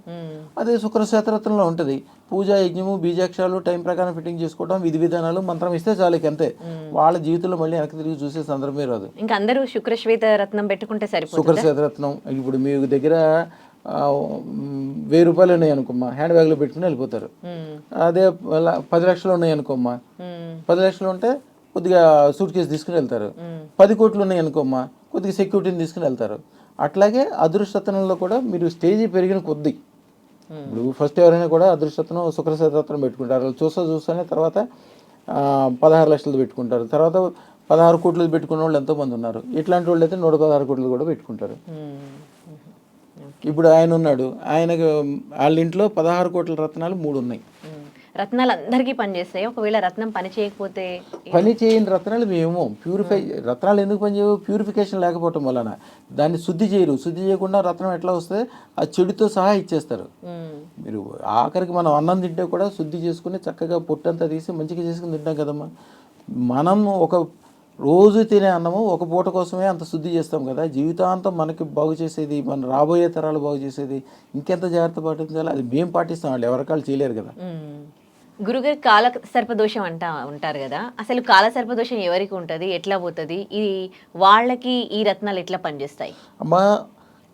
అదే శుక్రక్షేత్రంలో ఉంటుంది. పూజ, యజ్ఞము, బీజాక్షరాలు టైం ప్రకారం ఫిట్టింగ్ చేసుకోవడం, విధి విధానాలు, మంత్రం ఇస్తే చాలు, అంతే. వాళ్ళ జీవితంలో మళ్ళీ వెనక్కి తిరిగి చూసే సందర్భమే రాదు. ఇంకా అందరూ శుక్రశ్వేత రత్నం పెట్టుకుంటే సరిపోతుంది. శుక్రశ్వేత రత్నం ఇప్పుడు మీ దగ్గర 1000 రూపాయలు ఉన్నాయి అనుకోమ్మా, హ్యాండ్ బ్యాగ్లో పెట్టుకుని వెళ్ళిపోతారు. అదే 10 లక్షలు ఉన్నాయి అనుకోమ్మా, 10 లక్షలు ఉంటే కొద్దిగా సూట్ కేసు తీసుకుని వెళ్తారు. 10 కోట్లు ఉన్నాయి అనుకోమ్మా, కొద్దిగా సెక్యూరిటీని తీసుకుని వెళ్తారు. అట్లాగే అదృష్టరత్నంలో కూడా మీరు స్టేజీ పెరిగిన కొద్ది, ఇప్పుడు ఫస్ట్ ఎవరైనా కూడా అదృష్టరత్నం, శుక్రశ్వేతరత్నం పెట్టుకుంటారు. చూస్తూనే తర్వాత 16 లక్షలు పెట్టుకుంటారు, తర్వాత 16 కోట్లు పెట్టుకున్న వాళ్ళు ఎంతోమంది ఉన్నారు. ఇట్లాంటి వాళ్ళు అయితే 116 కోట్లు కూడా పెట్టుకుంటారు. ఇప్పుడు ఆయన ఉన్నాడు, ఆయనకు వాళ్ళ ఇంట్లో 16 కోట్ల రత్నాలు 3 ఉన్నాయి. రత్నాలు అందరికీ పనిచేస్తాయి. ఒకవేళ రత్నం పని చేయకపోతే, పని చేయని రత్నాలు మేము రత్నాలు ఎందుకు పనిచేయవు? ప్యూరిఫికేషన్ లేకపోవటం వలన దాన్ని శుద్ధి చేయరు. శుద్ధి చేయకుండా రత్నం ఎట్లా వస్తుంది? ఆ చెడుతో సహా ఇచ్చేస్తారు. మీరు ఆఖరికి మనం అన్నం తింటే కూడా శుద్ధి చేసుకుని చక్కగా పొట్టంతా తీసి మంచిగా చేసుకుని తింటాం కదమ్మా. మనం ఒక రోజు తినే అన్నము ఒక పూట కోసమే అంత శుద్ధి చేస్తాం కదా. జీవితాంతం మనకి బాగు చేసేది, మన రాబోయే తరాలు బాగు చేసేది ఇంకెంత జాగ్రత్త పాటించాలి? అది మేము పాటిస్తాం, వాళ్ళు ఎవరికాళ్ళు చేయలేరు కదా. గురుగారు, కాల సర్పదోషం ఉంటారు కదా, అసలు కాల సర్పదోషం ఎవరికి ఉంటుంది, ఎట్లా పోతుంది, ఇది వాళ్ళకి ఈ రత్నాలు ఎట్లా పనిచేస్తాయి? అమ్మా,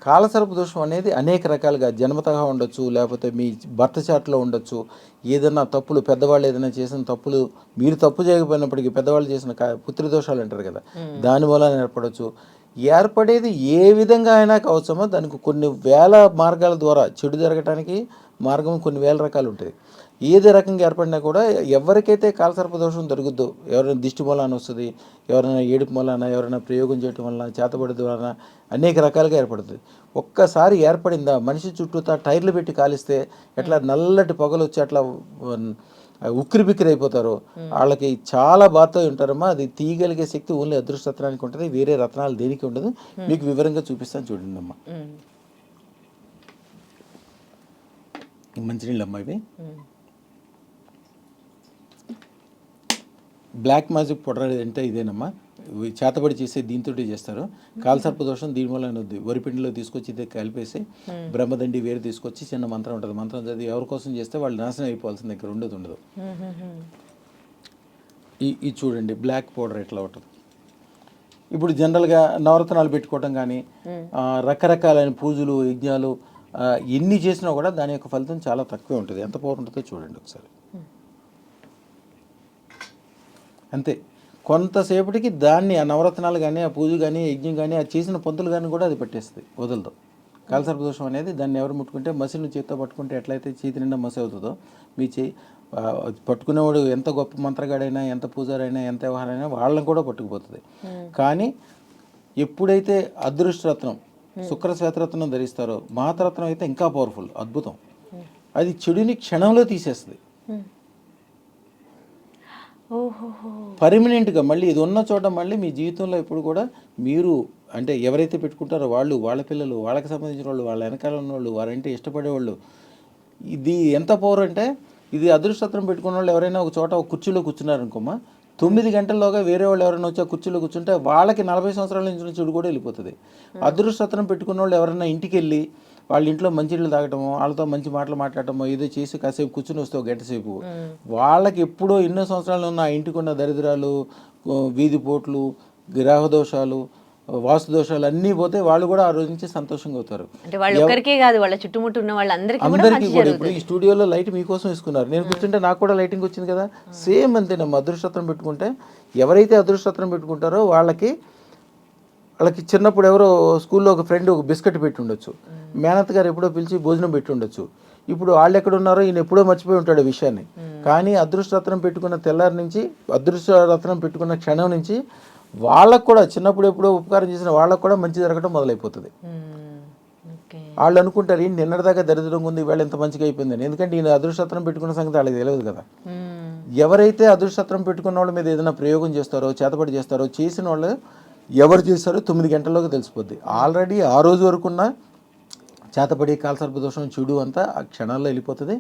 కాలసర్ప దోషం అనేది అనేక రకాలుగా జన్మతగా ఉండొచ్చు, లేకపోతే మీ భర్త చాట్లో ఉండొచ్చు, ఏదైనా తప్పులు, పెద్దవాళ్ళు ఏదైనా చేసిన తప్పులు, మీరు తప్పు చేయకపోయినప్పటికీ పెద్దవాళ్ళు చేసిన పుత్రదోషాలు అంటారు కదా, దాని వల్ల ఏర్పడవచ్చు. ఏర్పడేది ఏ విధంగా అయినా కావచ్చమో, దానికి కొన్ని వేల మార్గాల ద్వారా చెడు జరగటానికి మార్గం కొన్ని వేల రకాలు ఉంటాయి. ఏది రకంగా ఏర్పడినా కూడా ఎవరికైతే కాలసర్ప దోషం జరుగుద్దో, ఎవరైనా దిష్టి మూలాన వస్తుంది, ఎవరైనా ఏడుపు మూలాన, ఎవరైనా ప్రయోగం చేయటం వలన, చేతబడి వలన అనేక రకాలుగా ఏర్పడుతుంది. ఒక్కసారి ఏర్పడిందా, మనిషి చుట్టూతా టైర్లు పెట్టి కాలిస్తే ఎట్లా నల్లటి పొగలు వచ్చి అట్లా ఉక్కిరి బిక్కిరి అయిపోతారో, వాళ్ళకి చాలా బాధతో ఉంటారమ్మా. అది తీయగలిగే శక్తి ఓన్లీ అదృష్టరత్నానికి ఉంటుంది, వేరే రత్నాలు దేనికి ఉండదు. మీకు వివరంగా చూపిస్తాను చూడండి అమ్మా. మంచినీళ్ళు అమ్మా ఇవి. బ్లాక్ మ్యాజిక్ పౌడర్ అంటే ఇదేనమ్మా, చేతబడి చేసే దీంతో చేస్తారు. కాలసర్ప దోషం దీని వల్ల వరిపిండిలో తీసుకొచ్చి ఇదే కలిపేసి బ్రహ్మదండి వేరు తీసుకొచ్చి చిన్న మంత్రం ఉంటుంది, మంత్రం చదివి ఎవరి కోసం చేస్తే వాళ్ళు నాశనం అయిపోవాల్సింది, ఇక్కడ ఉండదు. ఈ చూడండి బ్లాక్ పౌడర్ ఎట్లా ఉంటుంది. ఇప్పుడు జనరల్గా నవరత్నాలు పెట్టుకోవటం కానీ, రకరకాలైన పూజలు, యజ్ఞాలు ఎన్ని చేసినా కూడా దాని యొక్క ఫలితం చాలా తక్కువే ఉంటుంది. ఎంత పవర్ ఉంటుందో చూడండి ఒకసారి. అంతే, కొంతసేపటికి దాన్ని ఆ నవరత్నాలు కానీ, ఆ పూజ కానీ, యజ్ఞం కానీ, ఆ చేసిన పొంతులు కానీ కూడా అది పట్టేస్తుంది, వదలదు. కాలసర్ప దోషం అనేది దాన్ని ఎవరు ముట్టుకుంటే, మసిని చేతితో పట్టుకుంటే ఎట్లయితే చేతి నిండా మసి అవుతుందో, మీ చేయి పట్టుకునేవాడు ఎంత గొప్ప మంత్రగాడైనా, ఎంత పూజారైనా, ఎంత వ్యవహారైనా వాళ్ళని కూడా పట్టుకుపోతుంది. కానీ ఎప్పుడైతే అదృష్టరత్నం, శుక్రశ్వేతరత్నం ధరిస్తారో, మహాతరత్నం అయితే ఇంకా పవర్ఫుల్, అద్భుతం. అది చెడుని క్షణంలో తీసేస్తుంది పర్మనెంట్గా. మళ్ళీ ఇది ఉన్న చోట మళ్ళీ మీ జీవితంలో ఇప్పుడు కూడా మీరు అంటే ఎవరైతే పెట్టుకుంటారో వాళ్ళు, వాళ్ళ పిల్లలు, వాళ్ళకి సంబంధించిన వాళ్ళు, వాళ్ళ వెనకాల ఉన్నవాళ్ళు, వారంటే ఇష్టపడేవాళ్ళు, ఇది ఎంత పవర్ అంటే, ఇది అదృష్టరత్నం పెట్టుకున్న వాళ్ళు ఎవరైనా ఒక చోట ఒక కుర్చీలో కూర్చున్నారనుకోమ్మా, 9 గంటల్లోగా వేరే వాళ్ళు ఎవరైనా వచ్చి కుర్చీలో కూర్చుంటే వాళ్ళకి 40 సంవత్సరాల నుంచి చెడు కూడా వెళ్ళిపోతుంది. అదృష్టరత్నం పెట్టుకున్న వాళ్ళు ఎవరైనా ఇంటికి వెళ్ళి వాళ్ళ ఇంట్లో మంచినీళ్ళు తాగటమో, వాళ్ళతో మంచి మాటలు మాట్లాడటమో, ఏదో చేసి కాసేపు కూర్చుని వస్తే ఒక గంట సేపు, వాళ్ళకి ఎప్పుడో ఎన్నో సంవత్సరాలు ఉన్న ఆ ఇంటికి ఉన్న దరిద్రాలు, వీధి పోట్లు, గ్రహ దోషాలు, వాస్తు దోషాలు అన్నీ పోతే వాళ్ళు కూడా ఆ రోజు నుంచి సంతోషంగా అవుతారు. అంటే వాళ్ళు ఒక్కరికే కాదు, వాళ్ళ చుట్టుముట్టు ఉన్న వాళ్ళందరికీ కూడా. ఇప్పుడు ఈ స్టూడియోలో లైట్ మీకోసం ఇస్తున్నారు, నేను కూర్చుంటే నాకు కూడా లైటింగ్ వచ్చింది కదా, సేమ్ అంతేనమ్మా. అదృష్టరత్నం పెట్టుకుంటే ఎవరైతే అదృష్టరత్నం పెట్టుకుంటారో వాళ్ళకి చిన్నప్పుడు ఎవరో స్కూల్లో ఒక ఫ్రెండ్ ఒక బిస్కెట్ పెట్టి ఉండొచ్చు, మేనత్ గారు ఎప్పుడో పిలిచి భోజనం పెట్టి ఉండొచ్చు. ఇప్పుడు వాళ్ళు ఎక్కడున్నారో ఈయన ఎప్పుడో మర్చిపోయి ఉంటాడు విషయాన్ని. కానీ అదృష్టరత్నం పెట్టుకున్న తెల్లారి నుంచి, అదృష్టరత్నం పెట్టుకున్న క్షణం నుంచి వాళ్ళకు కూడా చిన్నప్పుడు ఎప్పుడో ఉపకారం చేసిన వాళ్ళకు కూడా మంచి జరగడం మొదలైపోతుంది. వాళ్ళు అనుకుంటారు ఏంటి నిన్నటిదాకా దరిద్రంగా ఉంది, వీళ్ళు ఎంత మంచిగా అయిపోయిందని. ఎందుకంటే ఈయన అదృష్టరత్నం పెట్టుకున్న సంగతి వాళ్ళకి తెలియదు కదా. ఎవరైతే అదృష్టరత్నం పెట్టుకున్న వాళ్ళ మీద ఏదైనా ప్రయోగం చేస్తారో, చేతపడి చేస్తారో, చేసిన వాళ్ళు ఎవరు చేస్తారో 9 గంటల్లోకి తెలిసిపోద్ది. ఆల్రెడీ ఆ రోజు వరకున్న చేతపడి కాలసర్పదోషం చెడు అంతా ఆ క్షణాల్లో వెళ్ళిపోతుంది.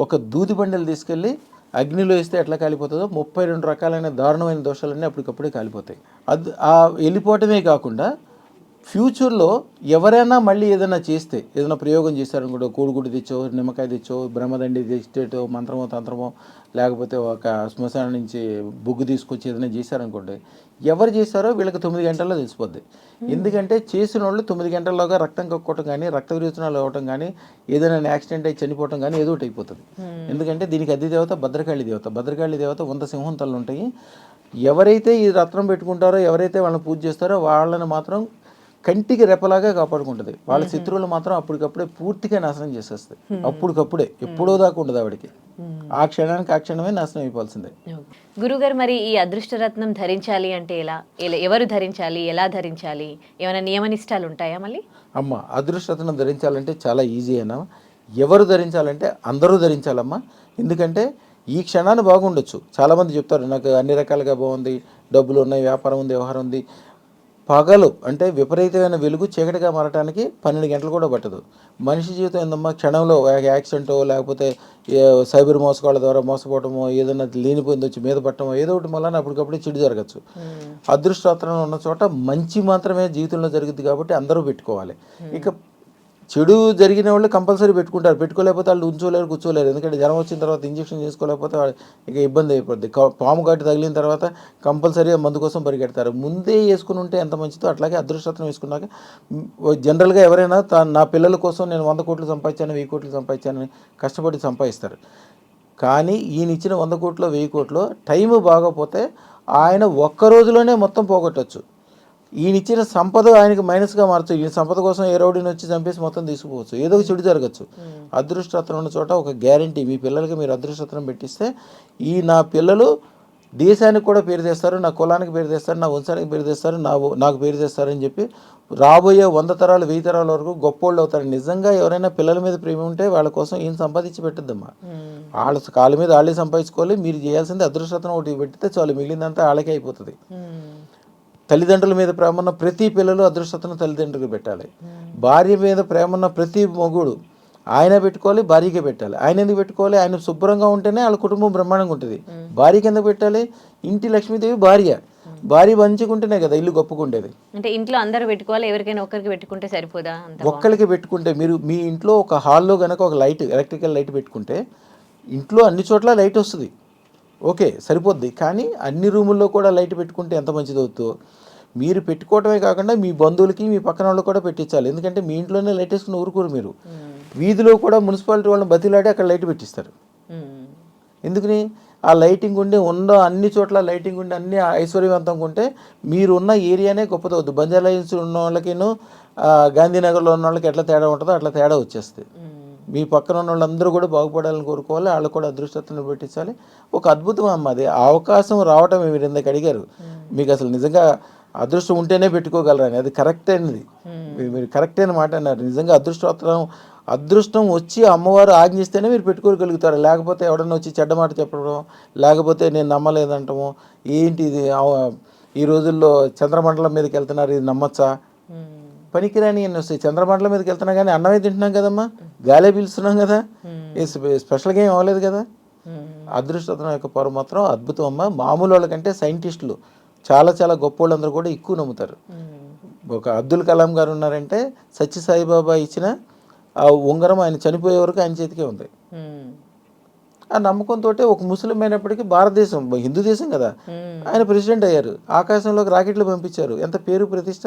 ఒక దూది బండలు తీసుకెళ్ళి అగ్నిలో వేస్తే ఎట్లా కాలిపోతుందో 32 రకాలైన దారుణమైన దోషాలన్నీ అప్పటికప్పుడే కాలిపోతాయి. అది ఆ వెళ్ళిపోవటమే కాకుండా ఫ్యూచర్లో ఎవరైనా మళ్ళీ ఏదైనా చేస్తే, ఏదైనా ప్రయోగం చేశారనుకుంటే, కోడిగుడ్డు తెచ్చో, నిమ్మకాయ తెచ్చో, బ్రహ్మదండి తెచ్చేటో, మంత్రమో తంత్రమో, లేకపోతే ఒక శ్మశానం నుంచి బొగ్గు తీసుకొచ్చి ఏదైనా చేశారనుకోండి, ఎవరు చేశారో వీళ్ళకి 9 గంటల్లో తెలిసిపోద్ది. ఎందుకంటే చేసిన వాళ్ళు 9 గంటల్లోగా రక్తం కక్కుకోవటం కానీ, రక్త విరేచనాలు అవ్వటం కానీ, ఏదైనా యాక్సిడెంట్ అయి చనిపోవటం కానీ ఏదో ఒకటి అయిపోతుంది. ఎందుకంటే దీనికి అద్దె దేవత భద్రకాళి దేవత. భద్రకాళి దేవత 100 సింహం తలలు ఉంటాయి. ఎవరైతే ఈ రత్నం పెట్టుకుంటారో, ఎవరైతే వాళ్ళని పూజ చేస్తారో వాళ్ళని మాత్రం కంటికి రెప్పలాగా కాపాడుకుంటుంది. వాళ్ళ శత్రువులు మాత్రం అప్పటికప్పుడే పూర్తిగా నాశనం చేసేస్తాయి. అప్పటికప్పుడే, ఎప్పుడో దాకా ఉండదు ఆవిడకి. ఆ క్షణానికి ఆ క్షణమే నాశనం అయిపోవాల్సిందే. గురుగారు, మరి ఈ అదృష్టరత్నం ధరించాలి అంటే ఎలా, ఎవరు ధరించాలి, ఎలా ధరించాలి, ఏమైనా నియమ నిష్టాలు ఉంటాయా? మళ్ళీ అదృష్టరత్నం ధరించాలంటే చాలా ఈజీ అయినా, ఎవరు ధరించాలంటే అందరూ ధరించాలమ్మా. ఎందుకంటే ఈ క్షణాన్ని బాగుండొచ్చు. చాలామంది చెప్తారు నాకు అన్ని రకాలుగా బాగుంది, డబ్బులు ఉన్నాయి, వ్యాపారం ఉంది, వ్యవహారం ఉంది. పగలు అంటే విపరీతమైన వెలుగు చీకటిగా మారటానికి 12 గంటలు కూడా పట్టదు. మనిషి జీవితం ఏందమ్మా, క్షణంలో యాక్సిడెంటో, లేకపోతే సైబర్ మోసగాళ్ళ ద్వారా మోసపోవటమో, ఏదైనా లేనిపోయింది వచ్చి మీద పట్టమో, ఏదో ఒకటి మళ్ళీ అప్పటికప్పుడు చెడు జరగచ్చు. అదృష్టరత్నం ఉన్న చోట మంచి మాత్రమే జీవితంలో జరుగుతుంది కాబట్టి అందరూ పెట్టుకోవాలి. ఇక చెడు జరిగిన వాళ్ళు కంపల్సరీ పెట్టుకుంటారు. పెట్టుకోలేకపోతే వాళ్ళు ఉంచోలేరు, కూర్చోలేరు. ఎందుకంటే జ్వరం వచ్చిన తర్వాత ఇంజక్షన్ చేసుకోలేకపోతే ఇక ఇబ్బంది అయిపోద్ది. పాము కాటు తగిలిన తర్వాత కంపల్సరీగా మందు కోసం పరిగెడతారు. ముందే వేసుకుని ఉంటే ఎంత మంచిదో అట్లాగే అదృష్టరత్నం వేసుకున్నాక జనరల్గా ఎవరైనా నా పిల్లల కోసం నేను 100 కోట్లు సంపాదించాను, 1000 కోట్లు సంపాదించానని కష్టపడి సంపాదిస్తారు. కానీ ఈయన ఇచ్చిన 100 కోట్లు 1000 కోట్లు టైం బాగోపోతే ఆయన ఒక్క రోజులోనే మొత్తం పోగొట్టచ్చు. ఈయన ఇచ్చిన సంపద ఆయనకి మైనస్గా మార్చు. ఈయన సంపద కోసం ఏ రౌడీని వచ్చి చంపేసి మొత్తం తీసుకుపోవచ్చు, ఏదో ఒక చెడు జరగచ్చు. అదృష్టరత్నం ఉన్న చోట ఒక గ్యారంటీ, మీ పిల్లలకి మీరు అదృష్టరత్నం పెట్టిస్తే నా పిల్లలు దేశానికి కూడా పేరు తెస్తారు, నా కులానికి పేరు తెస్తారు, నా వంశానికి పేరు తెస్తారు, నాకు పేరు తెస్తారని చెప్పి రాబోయే 100 తరాలు 1000 తరాల వరకు గొప్పోళ్ళు అవుతారు. నిజంగా ఎవరైనా పిల్లల మీద ప్రేమ ఉంటే వాళ్ళ కోసం ఏం సంపాదించి పెట్టద్దమ్మా. వాళ్ళ కాళ్ళ మీద వాళ్ళే సంపాదించుకోవాలి. మీరు చేయాల్సింది అదృష్టరత్నం ఒకటి పెట్టితే చాలు, మిగిలిందంతా వాళ్ళకే అయిపోతుంది. తల్లిదండ్రుల మీద ప్రేమ ఉన్న ప్రతి పిల్లలు అదృష్టరత్నం తల్లిదండ్రులకు పెట్టాలి. భార్య మీద ప్రేమ ఉన్న ప్రతి మొగుడు ఆయన పెట్టుకోవాలి, భార్యకే పెట్టాలి. ఆయన ఎందుకు పెట్టుకోవాలి? ఆయన శుభ్రంగా ఉంటేనే వాళ్ళ కుటుంబం బ్రహ్మాండంగా ఉంటుంది. భార్యకి ఎందుకు పెట్టాలి? ఇంటి లక్ష్మీదేవి భార్య మంచిగుంటేనే కదా ఇల్లు గొప్పకుండేది. అంటే ఇంట్లో అందరూ పెట్టుకోవాలి, ఎవరికైనా ఒక్కరికి పెట్టుకుంటే సరిపోదా? ఒక్కరికి పెట్టుకుంటే మీరు మీ ఇంట్లో ఒక హాల్లో కనుక ఒక లైట్, ఎలక్ట్రికల్ లైట్ పెట్టుకుంటే ఇంట్లో అన్ని చోట్ల లైట్ వస్తుంది, ఓకే సరిపోద్ది. కానీ అన్ని రూముల్లో కూడా లైట్ పెట్టుకుంటే ఎంత మంచిది అవుతుందో. మీరు పెట్టుకోవటమే కాకుండా మీ బంధువులకి, మీ పక్కన వాళ్ళకి కూడా పెట్టించాలి. ఎందుకంటే మీ ఇంట్లోనే లైట్ వేసుకుని ఊరుకోరు మీరు. వీధిలో కూడా మున్సిపాలిటీ వాళ్ళని బతిలాడి అక్కడ లైట్ పెట్టిస్తారు. ఎందుకని? ఆ లైటింగ్ ఉండి అన్ని చోట్ల లైటింగ్ ఉండి అన్ని ఐశ్వర్యవంతంగా ఉంటే మీరు ఉన్న ఏరియానే గొప్పదవుద్ది. బంజారా హిల్స్ ఉన్న వాళ్ళకిను గాంధీనగర్లో ఉన్న వాళ్ళకి ఎట్లా తేడా ఉంటుందో అట్లా తేడా వచ్చేస్తుంది. మీ పక్కన ఉన్న వాళ్ళందరూ కూడా బాగుపడాలని కోరుకోవాలి, వాళ్ళు కూడా అదృష్టతను పెట్టించాలి. ఒక అద్భుతం అమ్మ అది. అవకాశం రావటం మీరు ఇందాక అడిగారు, మీకు అసలు నిజంగా అదృష్టం ఉంటేనే పెట్టుకోగలరని. అది కరెక్ట్ అయినది, మీరు కరెక్ట్ అయిన మాట అన్నారు. నిజంగా అదృష్టం వచ్చి అమ్మవారు ఆజ్ఞిస్తేనే మీరు పెట్టుకోగలుగుతారు. లేకపోతే ఎవడన్నా వచ్చి చెడ్డ మాట చెప్పడం, లేకపోతే నేను నమ్మలేదంటాము. ఏంటి ఇది, ఈ రోజుల్లో చంద్రమండలం మీదకి వెళ్తున్నారు, ఇది నమ్మచ్చా? పనికిరాని అన్నీ వస్తాయి. చంద్రమండలం మీదకి వెళ్తున్నా కానీ అన్నమే తింటున్నాం కదమ్మా, గాలే పీలుస్తున్నాం కదా, స్పెషల్గా ఏం అవ్వలేదు కదా. అదృష్టరత్నం యొక్క పవర్ మాత్రం అద్భుతం అమ్మ. మామూలు వాళ్ళకంటే సైంటిస్టులు చాలా చాలా గొప్ప వాళ్ళందరూ కూడా ఎక్కువ నమ్ముతారు. ఒక అబ్దుల్ కలాం గారు ఉన్నారంటే సత్య సాయిబాబా ఇచ్చిన ఆ ఉంగరం ఆయన చనిపోయే వరకు ఆయన చేతికే ఉంది. ఆ నమ్మకంతో ఒక ముస్లిం అయినప్పటికీ భారతదేశం హిందూ దేశం కదా, ఆయన ప్రెసిడెంట్ అయ్యారు. ఆకాశంలోకి రాకెట్లు పంపించారు. ఎంత పేరు ప్రతిష్ట.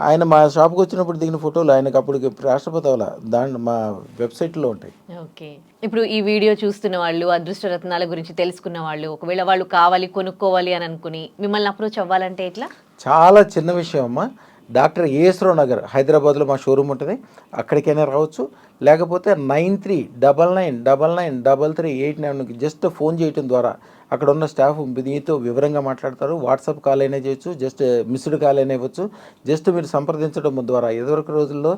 ఆయన మా షాప్కి వచ్చినప్పుడు దిగిన ఫోటోలు ఆయనకు అప్పుడు రాష్ట్రపతి అవ్వాల, దాని మా వెబ్సైట్లో ఉంటాయి. ఓకే, ఇప్పుడు ఈ వీడియో చూస్తున్న వాళ్ళు, అదృష్ట రత్నాల గురించి తెలుసుకున్న వాళ్ళు, ఒకవేళ వాళ్ళు కావాలి కొనుక్కోవాలి అని అనుకుని మిమ్మల్ని అప్రోచ్ అవ్వాలంటే ఎట్లా? చాలా చిన్న విషయం అమ్మ. డాక్టర్ ఏఎస్రావు నగర్ హైదరాబాద్లో మా షోరూమ్ ఉంటుంది, అక్కడికైనా రావచ్చు. లేకపోతే 9399993389 జస్ట్ ఫోన్ చేయటం ద్వారా అక్కడ ఉన్న స్టాఫ్ మీతో వివరంగా మాట్లాడతారు. వాట్సాప్ కాల్ అయినా చేయొచ్చు, జస్ట్ మిస్డ్ కాల్ అయినా ఇవ్వచ్చు. జస్ట్ మీరు సంప్రదించడం ద్వారా ఇదివరకు రోజుల్లో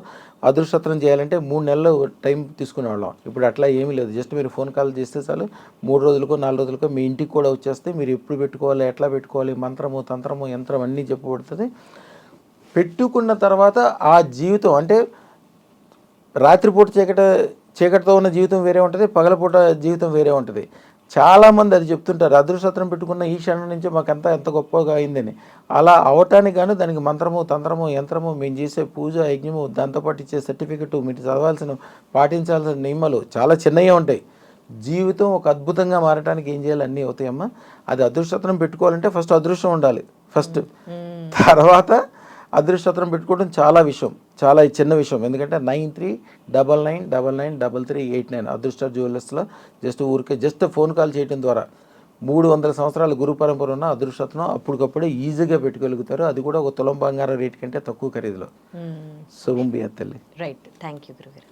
అదృష్టరత్నం చేయాలంటే 3 నెలలు టైం తీసుకునేవాళ్ళం. ఇప్పుడు అట్లా ఏమీ లేదు. జస్ట్ మీరు ఫోన్ కాల్ చేస్తే చాలు, 3 రోజులకో 4 రోజులకో మీ ఇంటికి కూడా వచ్చేస్తే మీరు ఎప్పుడు పెట్టుకోవాలి, ఎట్లా పెట్టుకోవాలి, మంత్రము తంత్రము యంత్రం అన్నీ చెప్పబడుతుంది. పెట్టుకున్న తర్వాత ఆ జీవితం అంటే రాత్రిపూట చీకటితో ఉన్న జీవితం వేరే ఉంటుంది, పగలపూట జీవితం వేరే ఉంటుంది. చాలామంది అది చెప్తుంటారు, అదృష్టరత్నం పెట్టుకున్న ఈ క్షణం నుంచి మాకంతా ఎంత గొప్పగా అయిందని. అలా అవటానికి గాను దానికి మంత్రము తంత్రము యంత్రము, మేము చేసే పూజ యజ్ఞము, దాంతోపాటు ఇచ్చే సర్టిఫికెట్, మీరు చదవాల్సిన పాటించాల్సిన నియమాలు చాలా చిన్నవి ఉంటాయి. జీవితం ఒక అద్భుతంగా మారడానికి ఏం చేయాలి అన్నీ అవుతాయమ్మా. అది అదృష్టరత్నం పెట్టుకోవాలంటే ఫస్ట్ అదృష్టం ఉండాలి ఫస్ట్. తర్వాత అదృష్టరత్నం పెట్టుకోవడం చాలా చిన్న విషయం. ఎందుకంటే 9399993389 అదృష్ట జ్యువెలర్స్లో జస్ట్ ఫోన్ కాల్ చేయడం ద్వారా 300 సంవత్సరాల గురు పరంపర ఉన్న అదృష్టరత్నం అప్పటికప్పుడే ఈజీగా పెట్టుకోగలుగుతారు. అది కూడా ఒక తులం బంగారం రేటు కంటే తక్కువ ఖరీదులో. శుభం బియ్య తల్లి. రైట్, థ్యాంక్ యూ గురుగారు.